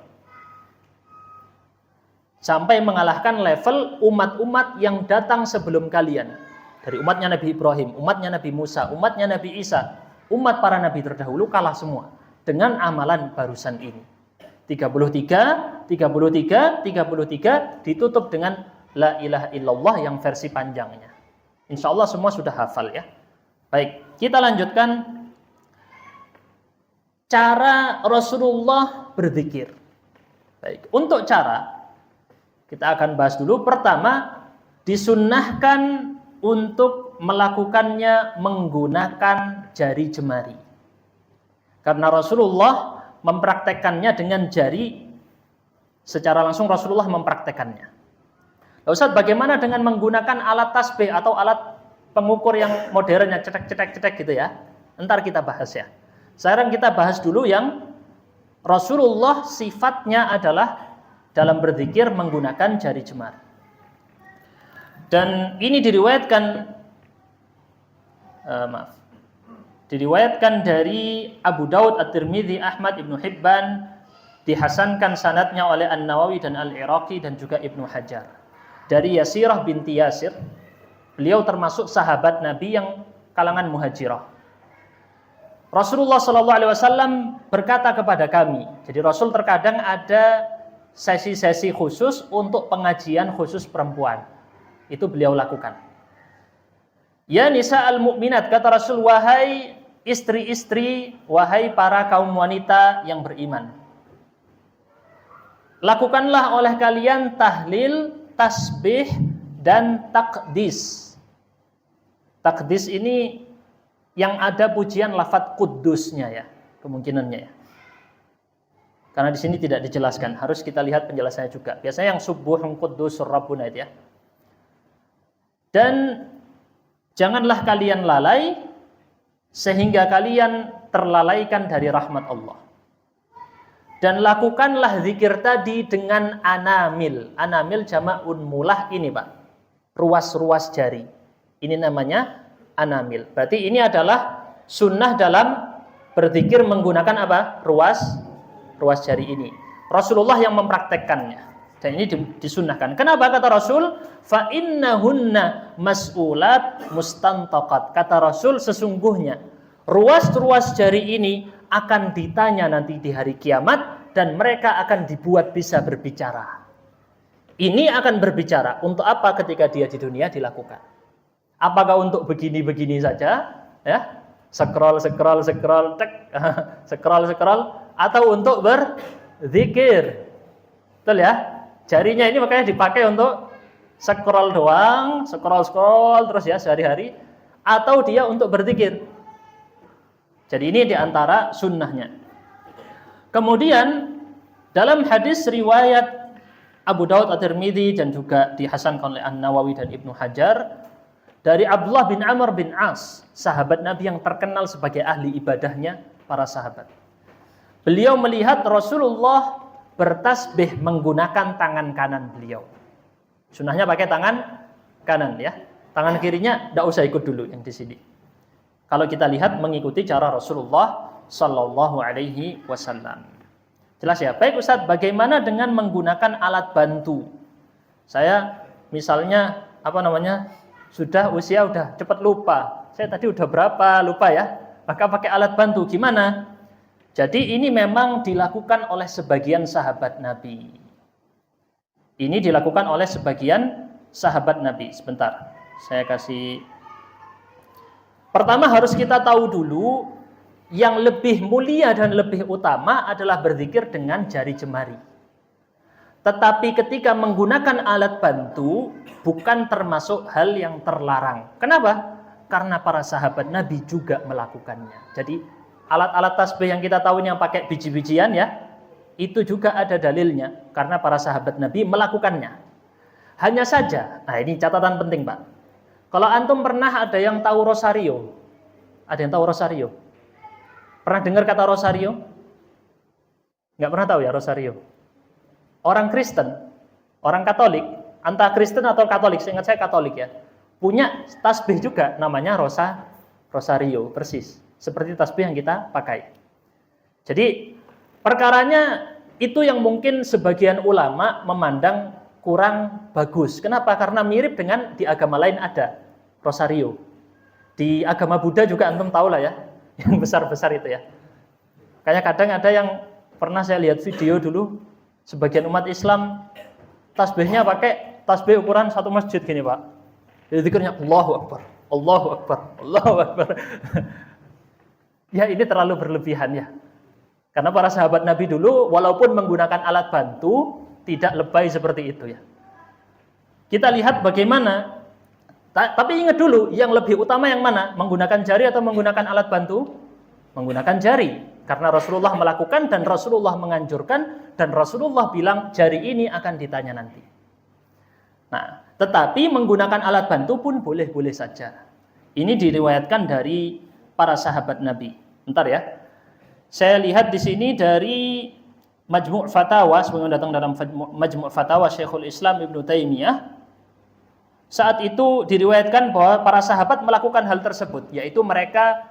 Sampai mengalahkan level umat-umat yang datang sebelum kalian. Dari umatnya Nabi Ibrahim, umatnya Nabi Musa, umatnya Nabi Isa, umat para nabi terdahulu kalah semua dengan amalan barusan ini. 33 ditutup dengan la ilaha illallah yang versi panjangnya. Insya Allah semua sudah hafal ya. Baik, kita lanjutkan cara Rasulullah berzikir. Baik, untuk cara kita akan bahas dulu. Pertama, disunnahkan untuk melakukannya menggunakan jari jemari. Karena Rasulullah mempraktekannya dengan jari, secara langsung Rasulullah mempraktekannya. Ustaz, bagaimana dengan menggunakan alat tasbih atau alat pengukur yang modernnya cetek gitu ya? Ntar kita bahas ya. Sekarang kita bahas dulu yang Rasulullah sifatnya adalah dalam berzikir menggunakan jari jemari. Dan ini diriwayatkan dari Abu Daud, At-Tirmidzi, Ahmad, Ibnu Hibban, dihasankan sanadnya oleh An-Nawawi dan Al-Iraqi dan juga Ibnu Hajar. Dari Yasirah binti Yasir, beliau termasuk sahabat Nabi yang kalangan muhajirah. Rasulullah SAW berkata kepada kami, jadi Rasul terkadang ada sesi-sesi khusus untuk pengajian khusus perempuan. Itu beliau lakukan. Ya nisa'al mu'minat, kata Rasul, wahai istri-istri, wahai para kaum wanita yang beriman. Lakukanlah oleh kalian tahlil, tasbih, dan takdis. Takdis ini yang ada pujian lafadz kudusnya ya, kemungkinannya ya. Karena di sini tidak dijelaskan, harus kita lihat penjelasannya juga. Biasanya yang subuhun quddusur rabbuna itu ya. Dan janganlah kalian lalai sehingga kalian terlalaikan dari rahmat Allah. Dan lakukanlah zikir tadi dengan anamil. Anamil jamak unmulah ini Pak. Ruas-ruas jari. Ini namanya anamil. Berarti ini adalah sunnah dalam berzikir menggunakan apa? Ruas jari ini. Rasulullah yang mempraktekkannya. Dan ini disunnahkan. Kenapa kata Rasul? Fa innahunna mas'ulat mustantaqat. Kata Rasul sesungguhnya ruas-ruas jari ini akan ditanya nanti di hari kiamat dan mereka akan dibuat bisa berbicara. Ini akan berbicara untuk apa ketika dia di dunia dilakukan? Apakah untuk begini-begini saja, ya? Scroll, tek, scroll, atau untuk berzikir. Betul ya? Jarinya ini makanya dipakai untuk scroll doang, scroll terus ya sehari-hari, atau dia untuk berzikir. Jadi ini diantara sunnahnya. Kemudian dalam hadis riwayat Abu Daud At-Tirmidzi dan juga dihasankan oleh An-Nawawi dan Ibnu Hajar dari Abdullah bin Amr bin As, sahabat Nabi yang terkenal sebagai ahli ibadahnya para sahabat. Beliau melihat Rasulullah bertasbih menggunakan tangan kanan beliau. Sunnahnya pakai tangan kanan ya. Tangan kirinya tidak usah ikut dulu yang di sini. Kalau kita lihat mengikuti cara Rasulullah Sallallahu Alaihi Wasallam. Jelas ya. Baik Ustadz, bagaimana dengan menggunakan alat bantu? Saya misalnya sudah usia udah cepat lupa. Saya tadi udah berapa lupa ya. Maka pakai alat bantu gimana? Jadi ini memang dilakukan oleh sebagian sahabat Nabi. Ini dilakukan oleh sebagian sahabat Nabi. Sebentar, saya kasih. Pertama harus kita tahu dulu yang lebih mulia dan lebih utama adalah berzikir dengan jari jemari. Tetapi ketika menggunakan alat bantu bukan termasuk hal yang terlarang. Kenapa? Karena para sahabat Nabi juga melakukannya. Jadi alat-alat tasbih yang kita tahu ini yang pakai biji-bijian ya, itu juga ada dalilnya karena para sahabat Nabi melakukannya. Hanya saja, nah ini catatan penting Pak. Kalau antum pernah ada yang tahu rosario? Ada yang tahu rosario? Pernah dengar kata rosario? Nggak pernah tahu ya rosario? Orang Kristen, orang Katolik, antara Kristen atau Katolik, seingat saya Katolik ya, punya tasbih juga namanya rosario, persis. Seperti tasbih yang kita pakai. Jadi perkaranya itu yang mungkin sebagian ulama memandang kurang bagus. Kenapa? Karena mirip dengan di agama lain ada rosario. Di agama Buddha juga antum tahu lah ya, yang besar-besar itu ya. Kayak kadang ada yang pernah saya lihat video dulu, sebagian umat Islam tasbihnya pakai tasbih ukuran satu masjid gini Pak. Jadi zikirnya Allahu Akbar, Allahu Akbar, Allahu Akbar. Ya ini terlalu berlebihan ya. Karena para sahabat Nabi dulu walaupun menggunakan alat bantu tidak lebay seperti itu ya. Kita lihat bagaimana. Tapi ingat dulu, yang lebih utama yang mana? Menggunakan jari atau menggunakan alat bantu? Menggunakan jari. Karena Rasulullah melakukan dan Rasulullah menganjurkan dan Rasulullah bilang jari ini akan ditanya nanti. Nah, tetapi menggunakan alat bantu pun boleh-boleh saja. Ini diriwayatkan dari para sahabat Nabi. Bentar ya. Saya lihat di sini dari Majmu' Fatawa, sebagaimana datang dalam Majmu' Fatawa Syekhul Islam Ibnu Taimiyah. Saat itu diriwayatkan bahwa para sahabat melakukan hal tersebut, yaitu mereka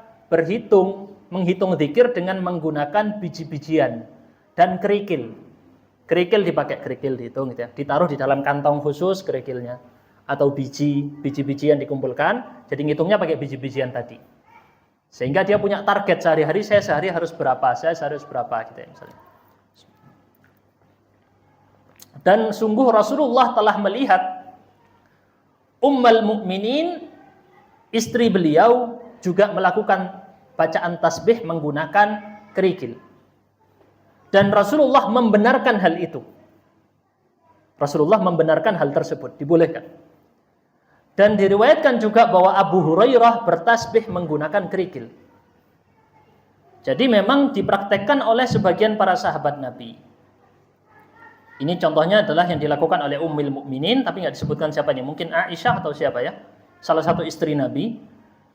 menghitung zikir dengan menggunakan biji-bijian dan kerikil. Kerikil dipakai, kerikil dihitung gitu ya. Ditaruh di dalam kantong khusus kerikilnya atau biji-bijian dikumpulkan, jadi ngitungnya pakai biji-bijian tadi. Sehingga dia punya target sehari-hari, saya sehari harus berapa, saya sehari harus berapa gitu ya misalnya. Dan sungguh Rasulullah telah melihat Ummul Mukminin, istri beliau juga melakukan bacaan tasbih menggunakan kerikil. Dan Rasulullah membenarkan hal itu. Rasulullah membenarkan hal tersebut, dibolehkan. Dan diriwayatkan juga bahwa Abu Hurairah bertasbih menggunakan kerikil. Jadi memang dipraktekkan oleh sebagian para sahabat Nabi. Ini contohnya adalah yang dilakukan oleh Ummul Mukminin, tapi nggak disebutkan siapa ini. Mungkin Aisyah atau siapa ya? Salah satu istri Nabi,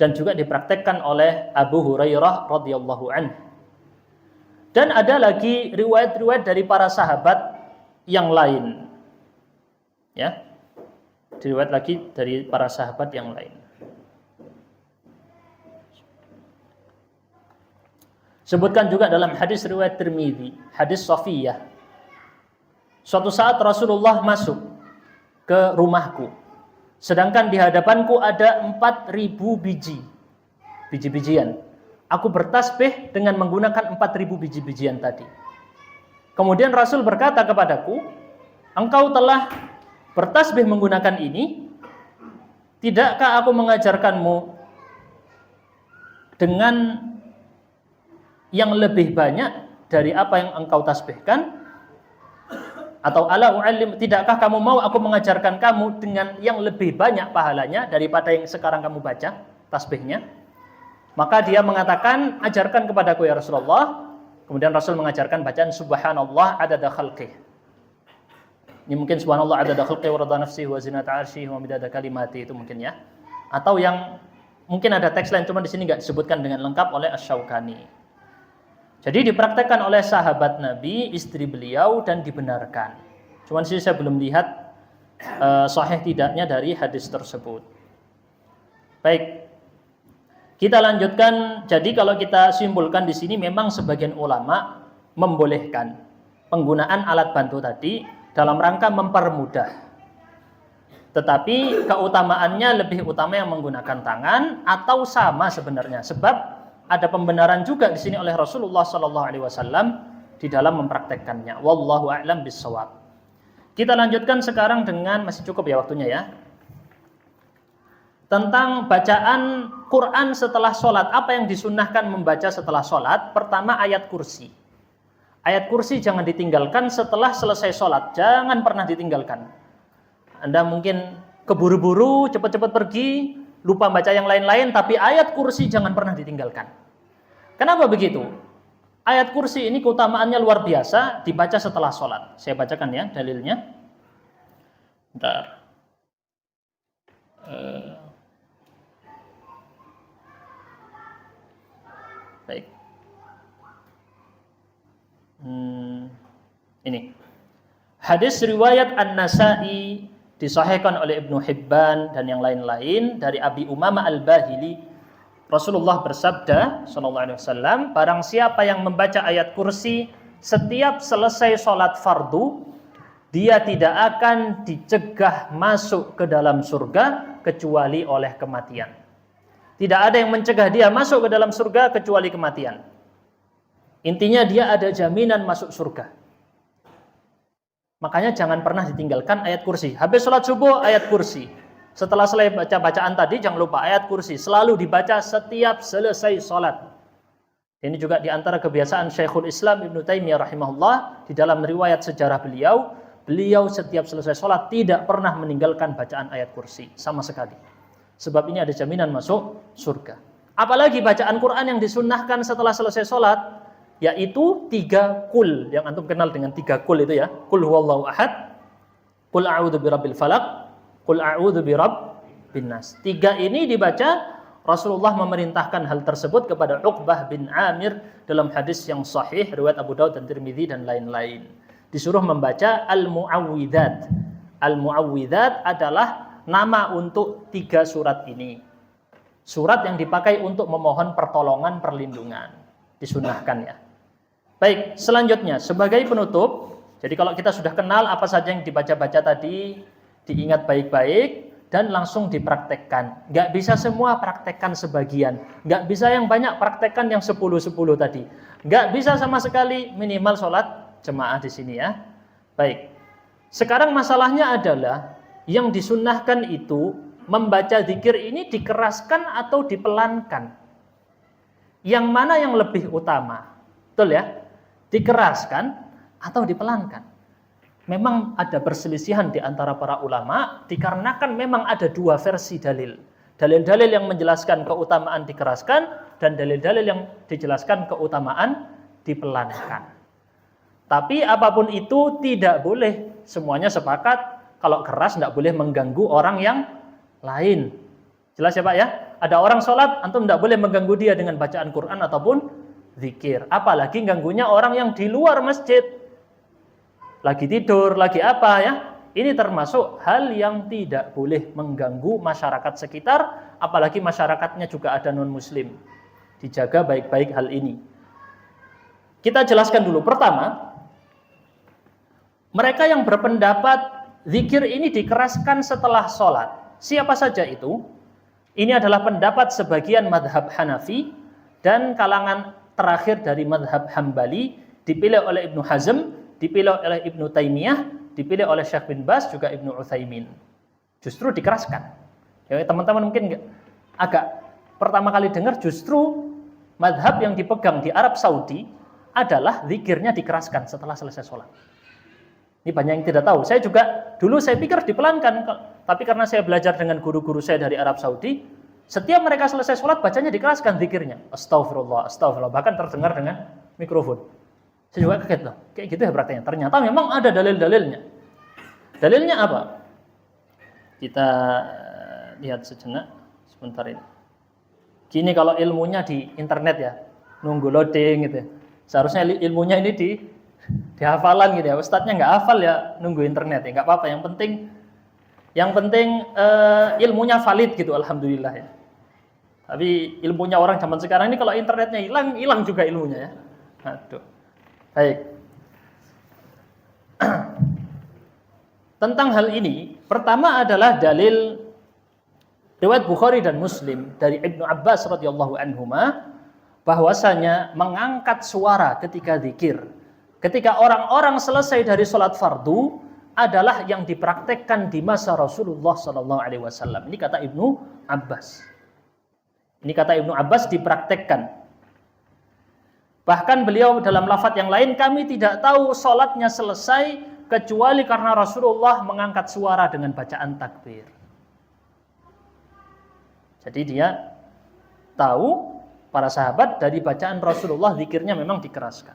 dan juga dipraktekkan oleh Abu Hurairah radhiyallahu anhu. Dan ada lagi riwayat-riwayat dari para sahabat yang lain. Ya. Riwayat lagi dari para sahabat yang lain. Sebutkan juga dalam hadis riwayat Tirmidzi, hadis Safiyah. Suatu saat Rasulullah masuk ke rumahku. Sedangkan di hadapanku ada 4.000 biji-bijian. Aku bertasbih dengan menggunakan 4.000 biji-bijian tadi. Kemudian Rasul berkata kepadaku, engkau telah bertasbih menggunakan ini, tidakkah aku mengajarkanmu dengan yang lebih banyak dari apa yang engkau tasbihkan? Atau ala u'allim, tidakkah kamu mau aku mengajarkan kamu dengan yang lebih banyak pahalanya daripada yang sekarang kamu baca tasbihnya? Maka dia mengatakan, ajarkan kepadaku ya Rasulullah. Kemudian Rasul mengajarkan bacaan subhanallah adada khalqih. Ini mungkin subhanallah adada khalqih wa rida nafsihi wa zinata 'arsyihi wa midada kalimati, itu mungkin ya. Atau yang mungkin ada teks lain, cuma di sini enggak disebutkan dengan lengkap oleh Asy-Syaukani. Jadi dipraktekkan oleh sahabat Nabi, istri beliau, dan dibenarkan. Cuman sih saya belum lihat sahih tidaknya dari hadis tersebut. Baik, kita lanjutkan. Jadi kalau kita simpulkan di sini, memang sebagian ulama membolehkan penggunaan alat bantu tadi dalam rangka mempermudah. Tetapi keutamaannya lebih utama yang menggunakan tangan atau sama sebenarnya, sebab ada pembenaran juga di sini oleh Rasulullah SAW di dalam mempraktekkannya. Wallahu a'lam bishawab. Kita lanjutkan sekarang dengan, masih cukup ya waktunya ya, tentang bacaan Quran setelah sholat. Apa yang disunnahkan membaca setelah sholat? Pertama, ayat kursi. Ayat kursi jangan ditinggalkan setelah selesai sholat. Jangan pernah ditinggalkan. Anda mungkin keburu-buru, cepat-cepat pergi, lupa baca yang lain-lain, tapi ayat kursi jangan pernah ditinggalkan. Kenapa begitu? Ayat kursi ini keutamaannya luar biasa, dibaca setelah sholat. Saya bacakan ya dalilnya. Bentar. Baik. Ini. Hadis riwayat An-Nasa'i disahihkan oleh Ibnu Hibban dan yang lain-lain dari Abi Umamah Al-Bahili. Rasulullah bersabda sallallahu alaihi wasallam, barang siapa yang membaca ayat kursi setiap selesai sholat fardu, dia tidak akan dicegah masuk ke dalam surga kecuali oleh kematian. Tidak ada yang mencegah dia masuk ke dalam surga kecuali kematian. Intinya dia ada jaminan masuk surga. Makanya jangan pernah ditinggalkan ayat kursi. Habis sholat subuh ayat kursi. Setelah selesai baca bacaan tadi, jangan lupa ayat kursi. Selalu dibaca setiap selesai sholat. Ini juga diantara kebiasaan Syekhul Islam Ibnu Taimiyah rahimahullah. Di dalam riwayat sejarah beliau, beliau setiap selesai sholat tidak pernah meninggalkan bacaan ayat kursi sama sekali. Sebab ini ada jaminan masuk surga. Apalagi bacaan Quran yang disunnahkan setelah selesai sholat, yaitu 3 kul. Yang antum kenal dengan 3 kul itu ya. Kul huwallahu ahad, kul a'udzu birabbil falaq, qul a'udzu birabbin nas. 3 ini dibaca. Rasulullah memerintahkan hal tersebut kepada Uqbah bin Amir dalam hadis yang sahih riwayat Abu Daud dan Tirmidzi dan lain-lain. Disuruh membaca al-mu'awwidzat. Al-mu'awwidzat adalah nama untuk 3 surat ini. Surat yang dipakai untuk memohon pertolongan, perlindungan. Disunahkan ya. Baik, selanjutnya sebagai penutup. Jadi kalau kita sudah kenal apa saja yang dibaca-baca tadi, diingat baik-baik dan langsung dipraktekkan. Nggak bisa semua praktekkan sebagian. Nggak bisa yang banyak praktekkan yang 10-10 tadi. Nggak bisa sama sekali, minimal sholat jemaah di sini ya. Baik. Sekarang masalahnya adalah yang disunnahkan itu membaca zikir ini dikeraskan atau dipelankan. Yang mana yang lebih utama? Betul ya? Dikeraskan atau dipelankan? Memang ada perselisihan di antara para ulama dikarenakan memang ada 2 versi dalil. Dalil-dalil yang menjelaskan keutamaan dikeraskan dan dalil-dalil yang dijelaskan keutamaan dipelankan. Tapi apapun itu tidak boleh semuanya sepakat kalau keras tidak boleh mengganggu orang yang lain. Jelas ya Pak ya? Ada orang sholat, antum tidak boleh mengganggu dia dengan bacaan Quran ataupun zikir. Apalagi ganggunya orang yang di luar masjid. Lagi tidur, lagi apa ya? Ini termasuk hal yang tidak boleh mengganggu masyarakat sekitar, apalagi masyarakatnya juga ada non-muslim. Dijaga baik-baik hal ini. Kita jelaskan dulu. Pertama, mereka yang berpendapat zikir ini dikeraskan setelah sholat. Siapa saja itu? Ini adalah pendapat sebagian madhab Hanafi dan kalangan terakhir dari madhab Hambali, dipilih oleh Ibnu Hazm, dipilih oleh Ibnu Taimiyah, dipilih oleh Syekh bin Baz, juga Ibnu Utsaimin. Justru dikeraskan. Ya, teman-teman mungkin agak pertama kali dengar, justru madhab yang dipegang di Arab Saudi adalah zikirnya dikeraskan setelah selesai sholat. Ini banyak yang tidak tahu. Saya juga dulu saya pikir dipelankan, tapi karena saya belajar dengan guru-guru saya dari Arab Saudi, setiap mereka selesai sholat bacanya dikeraskan zikirnya. Astagfirullah, astagfirullah, bahkan terdengar dengan mikrofon. Saya juga kaget loh, kayak gitu ya prakteknya. Ternyata memang ada dalil-dalilnya. Dalilnya apa? Kita lihat sejenak sebentar ini. Gini kalau ilmunya di internet ya, nunggu loading gitu. Seharusnya ilmunya ini di hafalan gitu ya. Ustadznya nggak hafal ya, nunggu internet ya, nggak apa-apa. Yang penting ilmunya valid gitu, alhamdulillah ya. Tapi ilmunya orang zaman sekarang ini kalau internetnya hilang juga ilmunya ya. Aduh. Baik. Tentang hal ini, pertama adalah dalil riwayat Bukhari dan Muslim dari Ibnu Abbas radhiyallahu anhuma, bahwasanya mengangkat suara ketika zikir, ketika orang-orang selesai dari sholat fardu adalah yang dipraktekkan di masa Rasulullah sallallahu alaihi wasallam. Ini kata Ibnu Abbas. Ini kata Ibnu Abbas dipraktekkan. Bahkan beliau dalam lafaz yang lain, kami tidak tahu sholatnya selesai kecuali karena Rasulullah mengangkat suara dengan bacaan takbir. Jadi dia tahu, para sahabat, dari bacaan Rasulullah zikirnya memang dikeraskan.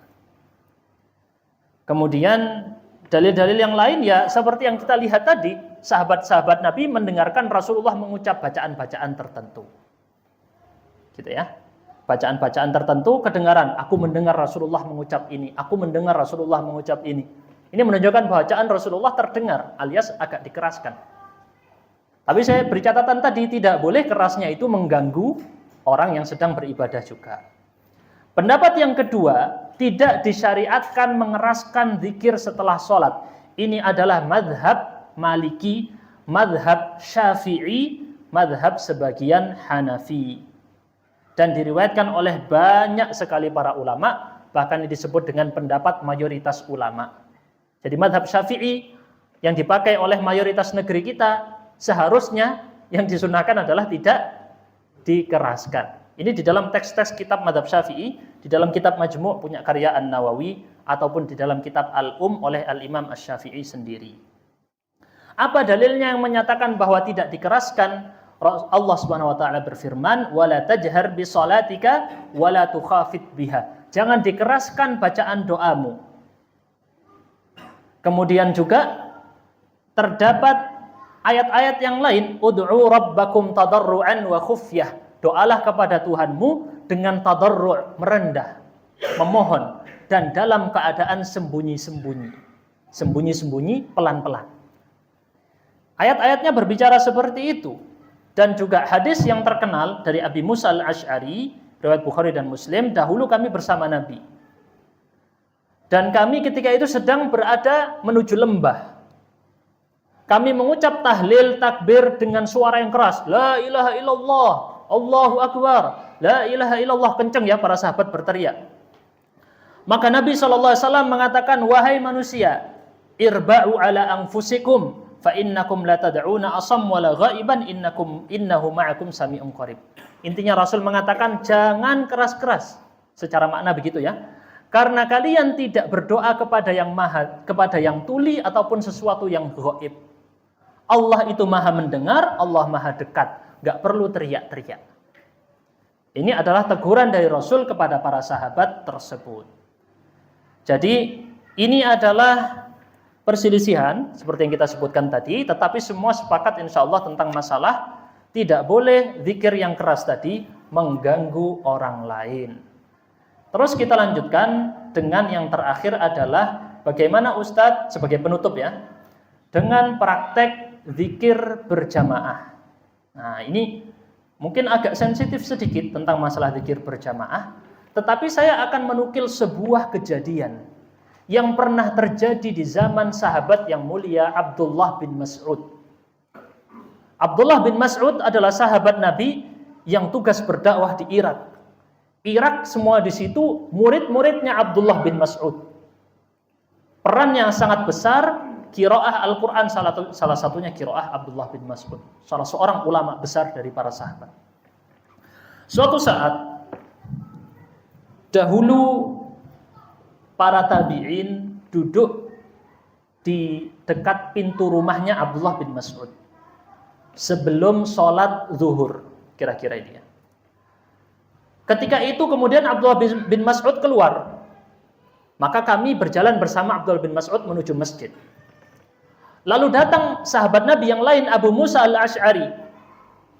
Kemudian dalil-dalil yang lain ya seperti yang kita lihat tadi, sahabat-sahabat Nabi mendengarkan Rasulullah mengucap bacaan-bacaan tertentu. Gitu ya. Bacaan-bacaan tertentu kedengaran, aku mendengar Rasulullah mengucap ini, aku mendengar Rasulullah mengucap ini. Ini menunjukkan bacaan Rasulullah terdengar, alias agak dikeraskan. Tapi saya beri catatan tadi, tidak boleh kerasnya itu mengganggu orang yang sedang beribadah juga. Pendapat yang kedua, tidak disyariatkan mengeraskan zikir setelah sholat. Ini adalah madhab Maliki, madhab Syafi'i, madhab sebagian Hanafi. Dan diriwayatkan oleh banyak sekali para ulama, bahkan disebut dengan pendapat mayoritas ulama. Jadi madhab Syafi'i yang dipakai oleh mayoritas negeri kita, seharusnya yang disunahkan adalah tidak dikeraskan. Ini di dalam teks-teks kitab madhab Syafi'i, di dalam kitab Majmu' punya karya An-Nawawi, ataupun di dalam kitab Al-Um oleh Al-Imam Asy-Syafi'i sendiri. Apa dalilnya yang menyatakan bahwa tidak dikeraskan? Allah Subhanahu wa taala berfirman, "Wala tajhar bi shalatika wala tukhafit biha." Jangan dikeraskan bacaan doamu. Kemudian juga terdapat ayat-ayat yang lain, "Ud'u rabbakum tadarruan wa khufyah." Doalah kepada Tuhanmu dengan tadarru', merendah, memohon, dan dalam keadaan sembunyi-sembunyi. Sembunyi-sembunyi, pelan-pelan. Ayat-ayatnya berbicara seperti itu. Dan juga hadis yang terkenal dari Abi Musa al-Asy'ari, riwayat Bukhari dan Muslim, dahulu kami bersama Nabi. Dan kami ketika itu sedang berada menuju lembah. Kami mengucap tahlil takbir dengan suara yang keras. La ilaha illallah, Allahu Akbar. La ilaha illallah, kencang ya para sahabat berteriak. Maka Nabi SAW mengatakan, wahai manusia, irba'u ala anfusikum. Fa innakum la tad'una asam wala ghaiban innahu ma'akum sami'un qarib. Intinya Rasul mengatakan jangan keras-keras, secara makna begitu ya. Karena kalian tidak berdoa kepada yang maha, kepada yang tuli ataupun sesuatu yang ghaib. Allah itu maha mendengar, Allah maha dekat, enggak perlu teriak-teriak. Ini adalah teguran dari Rasul kepada para sahabat tersebut. Jadi ini adalah perselisihan seperti yang kita sebutkan tadi, tetapi semua sepakat insya Allah tentang masalah tidak boleh zikir yang keras tadi mengganggu orang lain. Terus kita lanjutkan dengan yang terakhir adalah bagaimana Ustadz sebagai penutup ya, dengan praktek zikir berjamaah. Nah ini mungkin agak sensitif sedikit tentang masalah zikir berjamaah, tetapi saya akan menukil sebuah kejadian yang pernah terjadi di zaman sahabat yang mulia Abdullah bin Mas'ud. Abdullah bin Mas'ud adalah sahabat Nabi yang tugas berdakwah di Irak. Irak semua di situ murid-muridnya Abdullah bin Mas'ud. Perannya sangat besar, qiraah Al-Quran salah satunya qiraah Abdullah bin Mas'ud, salah seorang ulama besar dari para sahabat. Suatu saat dahulu para tabi'in duduk di dekat pintu rumahnya Abdullah bin Mas'ud sebelum sholat zuhur, kira-kira ini ya. Ketika itu kemudian Abdullah bin Mas'ud keluar, maka kami berjalan bersama Abdullah bin Mas'ud menuju masjid. Lalu datang sahabat Nabi yang lain, Abu Musa al-Ash'ari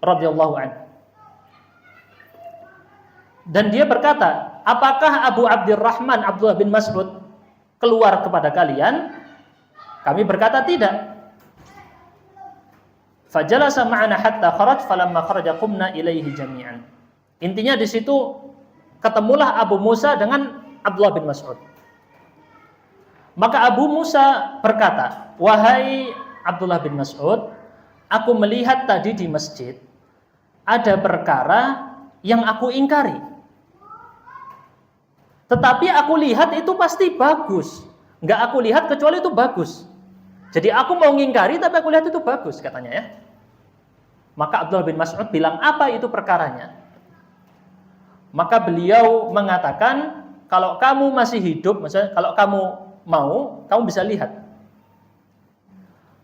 radhiyallahu anhu. Dan dia berkata, apakah Abu Abdurrahman Abdullah bin Mas'ud keluar kepada kalian? Kami berkata tidak. Fajalasa ma'ana hatta kharaj falamma kharaja qumna ilaihi jami'an. Intinya di situ ketemulah Abu Musa dengan Abdullah bin Mas'ud. Maka Abu Musa berkata, wahai Abdullah bin Mas'ud, aku melihat tadi di masjid ada perkara yang aku ingkari. Tetapi aku lihat itu pasti bagus. Enggak aku lihat kecuali itu bagus. Jadi aku mau ngingkari tapi aku lihat itu bagus, katanya ya. Maka Abdullah bin Mas'ud bilang, apa itu perkaranya? Maka beliau mengatakan, kalau kamu masih hidup, maksudnya kalau kamu mau, kamu bisa lihat.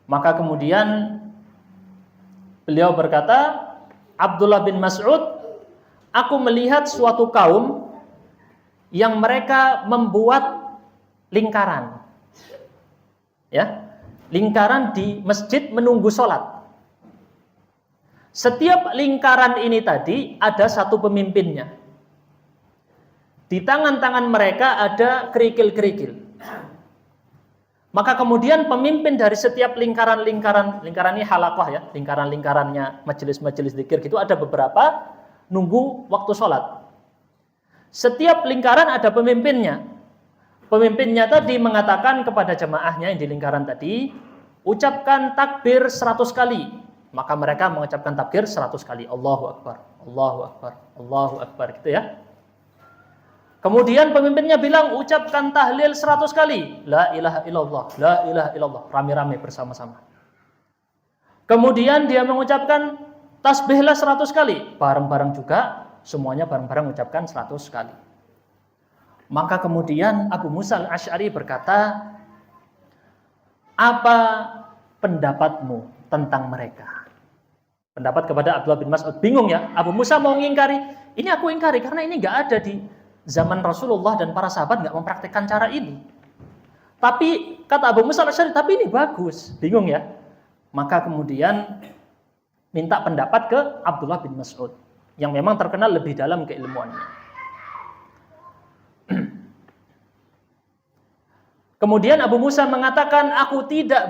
Maka kemudian beliau berkata, Abdullah bin Mas'ud, aku melihat suatu kaum yang mereka membuat lingkaran. Ya, lingkaran di masjid menunggu sholat. Setiap lingkaran ini tadi ada satu pemimpinnya. Di tangan-tangan mereka ada kerikil-kerikil. Maka kemudian pemimpin dari setiap lingkaran ini halaqah ya, lingkaran-lingkarannya majelis-majelis zikir gitu ada beberapa nunggu waktu sholat. Setiap lingkaran ada pemimpinnya. Pemimpinnya tadi mengatakan kepada jemaahnya yang di lingkaran tadi, ucapkan takbir 100 kali. Maka mereka mengucapkan takbir 100 kali. Allahu Akbar, Allahu Akbar, Allahu Akbar gitu ya. Kemudian pemimpinnya bilang, ucapkan tahlil 100 kali. La ilaha illallah, la ilaha illallah. Rame-rame bersama-sama. Kemudian dia mengucapkan tasbihlah 100 kali. Bareng-bareng juga, semuanya bareng-bareng mengucapkan 100 kali. Maka kemudian Abu Musa al-Ash'ari berkata, apa pendapatmu tentang mereka? Pendapat kepada Abdullah bin Mas'ud. Bingung ya, Abu Musa mau ngingkari. Ini aku ingkari karena ini gak ada di zaman Rasulullah dan para sahabat nggak mempraktikkan cara ini. Tapi kata Abu Musa al-Ash'ari, tapi ini bagus. Bingung ya. Maka kemudian minta pendapat ke Abdullah bin Mas'ud yang memang terkenal lebih dalam keilmuannya. Kemudian Abu Musa mengatakan, aku tidak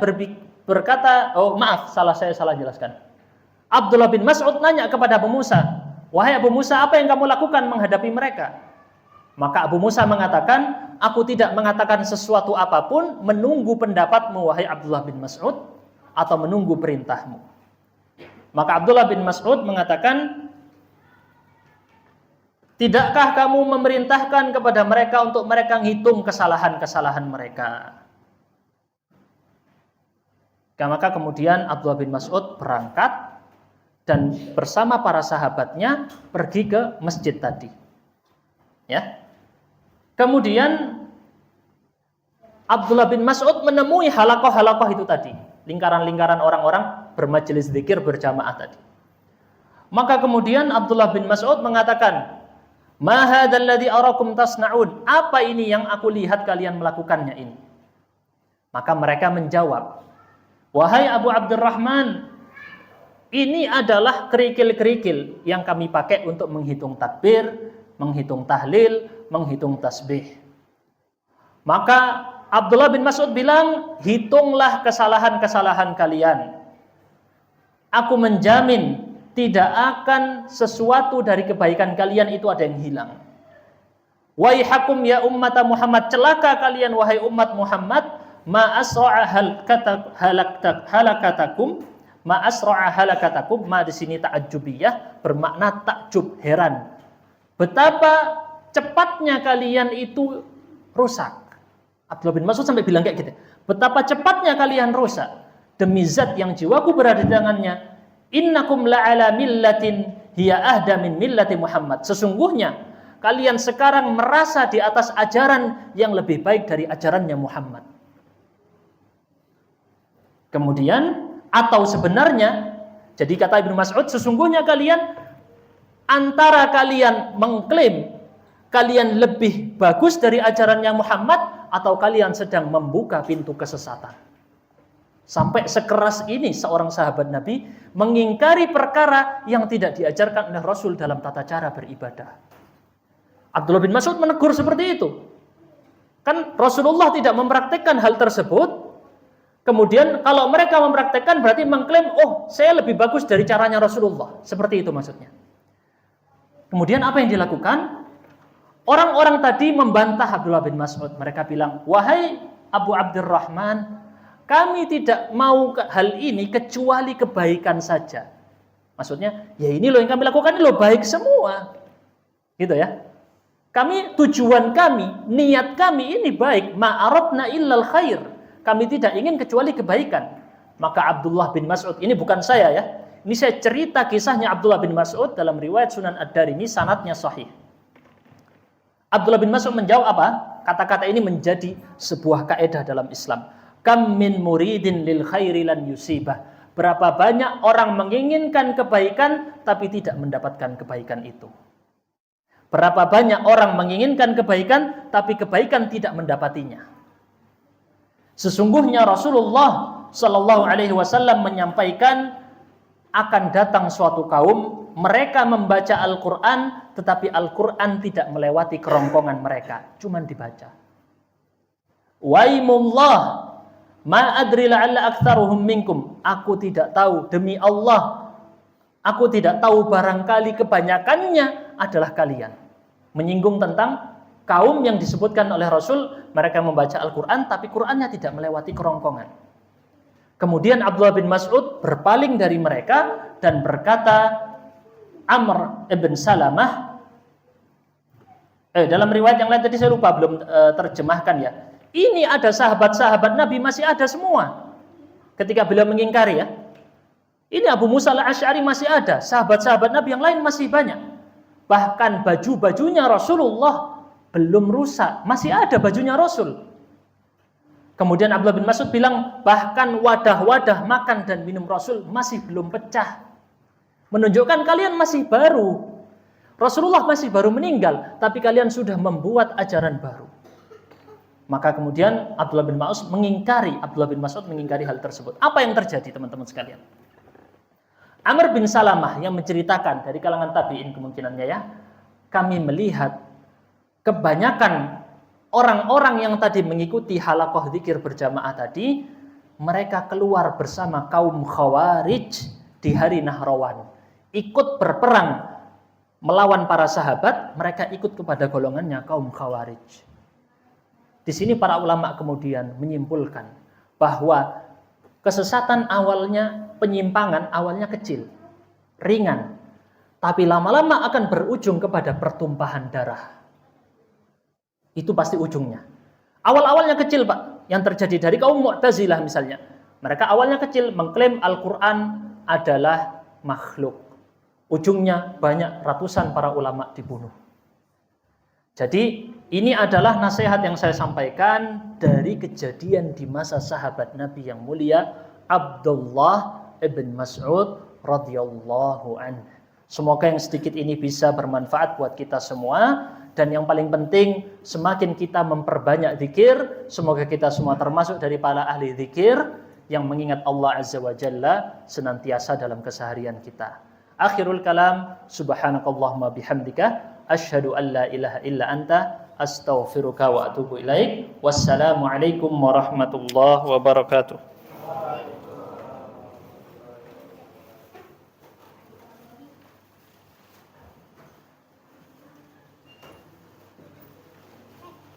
berkata, oh maaf, saya salah jelaskan. Abdullah bin Mas'ud nanya kepada Abu Musa, wahai Abu Musa, apa yang kamu lakukan menghadapi mereka? Maka Abu Musa mengatakan, aku tidak mengatakan sesuatu apapun, menunggu pendapatmu wahai Abdullah bin Mas'ud, atau menunggu perintahmu. Maka Abdullah bin Mas'ud mengatakan, tidakkah kamu memerintahkan kepada mereka untuk mereka menghitung kesalahan-kesalahan mereka? Maka kemudian Abdullah bin Mas'ud berangkat dan bersama para sahabatnya pergi ke masjid tadi. Ya. Kemudian Abdullah bin Mas'ud menemui halaqah-halaqah itu tadi, lingkaran-lingkaran orang-orang bermajelis zikir berjamaah tadi. Maka kemudian Abdullah bin Mas'ud mengatakan, "Ma hadzal ladzi arakum tasna'un?" Apa ini yang aku lihat kalian melakukannya ini? Maka mereka menjawab, "Wahai Abu Abdurrahman, ini adalah kerikil-kerikil yang kami pakai untuk menghitung takbir, menghitung tahlil, menghitung tasbih." Maka Abdullah bin Mas'ud bilang, "Hitunglah kesalahan-kesalahan kalian. Aku menjamin tidak akan sesuatu dari kebaikan kalian itu ada yang hilang. Waihakum ya ummata Muhammad, celaka kalian wahai umat Muhammad, ma asra'a halakatakum, ma asra'a halakatakum." Ma di sini ta'ajjubiyah, bermakna takjub, heran. Betapa cepatnya kalian itu rusak. Abdullah bin Mas'ud sampai bilang kayak gitu. Betapa cepatnya kalian rusak. Demi zat yang jiwaku berada di tangannya, innakum la'ala millatin hiya ahda min millati Muhammad. Sesungguhnya kalian sekarang merasa di atas ajaran yang lebih baik dari ajarannya Muhammad. Kemudian, atau sebenarnya, jadi kata Ibnu Mas'ud, sesungguhnya kalian antara kalian mengklaim kalian lebih bagus dari ajarannya Muhammad, atau kalian sedang membuka pintu kesesatan. Sampai sekeras ini seorang sahabat Nabi mengingkari perkara yang tidak diajarkan oleh Rasul dalam tata cara beribadah. Abdullah bin Mas'ud menegur seperti itu. Kan Rasulullah tidak mempraktikkan hal tersebut. Kemudian kalau mereka mempraktikkan berarti mengklaim, oh saya lebih bagus dari caranya Rasulullah. Seperti itu maksudnya. Kemudian apa yang dilakukan? Orang-orang tadi membantah Abdullah bin Mas'ud. Mereka bilang, wahai Abu Abdurrahman, kami tidak mau hal ini kecuali kebaikan saja. Maksudnya, ya ini loh yang kami lakukan, ini loh baik semua. Gitu ya. Tujuan kami, niat kami ini baik. Ma'aradna illal khair. Kami tidak ingin kecuali kebaikan. Maka Abdullah bin Mas'ud, ini bukan saya ya. Ini saya cerita kisahnya Abdullah bin Mas'ud dalam riwayat Sunan Ad-Darimi, sanadnya sahih. Abdullah bin Mas'ud menjawab apa? Kata-kata ini menjadi sebuah kaidah dalam Islam. Kam min muridin lil khairi lan yusibah. Berapa banyak orang menginginkan kebaikan tapi tidak mendapatkan kebaikan itu. Berapa banyak orang menginginkan kebaikan tapi kebaikan tidak mendapatinya. Sesungguhnya Rasulullah Shallallahu Alaihi Wasallam menyampaikan akan datang suatu kaum, mereka membaca Al-Quran, tetapi Al-Quran tidak melewati kerongkongan mereka, cuman dibaca. Waimullah, ma adri la'alla aktsaruhum minkum. Aku tidak tahu, demi Allah, aku tidak tahu, barangkali kebanyakannya adalah kalian. Menyinggung tentang kaum yang disebutkan oleh Rasul, mereka membaca Al-Quran, tapi Qurannya tidak melewati kerongkongan. Kemudian Abdullah bin Mas'ud berpaling dari mereka dan berkata, Amr ibn Salamah, dalam riwayat yang lain tadi saya lupa, belum terjemahkan ya. Ini ada sahabat-sahabat Nabi masih ada semua. Ketika beliau mengingkari ya. Ini Abu Musa al-Asy'ari masih ada, sahabat-sahabat Nabi yang lain masih banyak. Bahkan baju-bajunya Rasulullah belum rusak, masih ada bajunya Rasul. Kemudian Abdullah bin Mas'ud bilang, bahkan wadah-wadah makan dan minum Rasul masih belum pecah. Menunjukkan kalian masih baru. Rasulullah masih baru meninggal, tapi kalian sudah membuat ajaran baru. Maka kemudian Abdullah bin Mas'ud mengingkari hal tersebut. Apa yang terjadi teman-teman sekalian? Amr bin Salamah yang menceritakan dari kalangan tabi'in kemungkinannya ya, kami melihat kebanyakan orang-orang yang tadi mengikuti halaqah zikir berjamaah tadi, mereka keluar bersama kaum Khawarij di hari Nahrawan. Ikut berperang melawan para sahabat, mereka ikut kepada golongannya kaum Khawarij. Di sini para ulama kemudian menyimpulkan bahwa kesesatan awalnya, penyimpangan awalnya kecil, ringan, tapi lama-lama akan berujung kepada pertumpahan darah. Itu pasti ujungnya. Awal-awalnya kecil Pak, yang terjadi dari kaum Mu'tazilah misalnya. Mereka awalnya kecil, mengklaim Al-Quran adalah makhluk. Ujungnya banyak ratusan para ulama dibunuh. Jadi ini adalah nasihat yang saya sampaikan dari kejadian di masa sahabat Nabi yang mulia Abdullah ibn Mas'ud radhiyallahu anhu. Semoga yang sedikit ini bisa bermanfaat buat kita semua. Dan yang paling penting, semakin kita memperbanyak zikir, semoga kita semua termasuk dari para ahli zikir yang mengingat Allah Azza wa Jalla senantiasa dalam keseharian kita. Akhirul kalam, subhanakallahumma bihamdika, asyhadu an la ilaha illa anta, astaghfiruka wa atubu ilaik. Wassalamualaikum warahmatullahi wabarakatuh.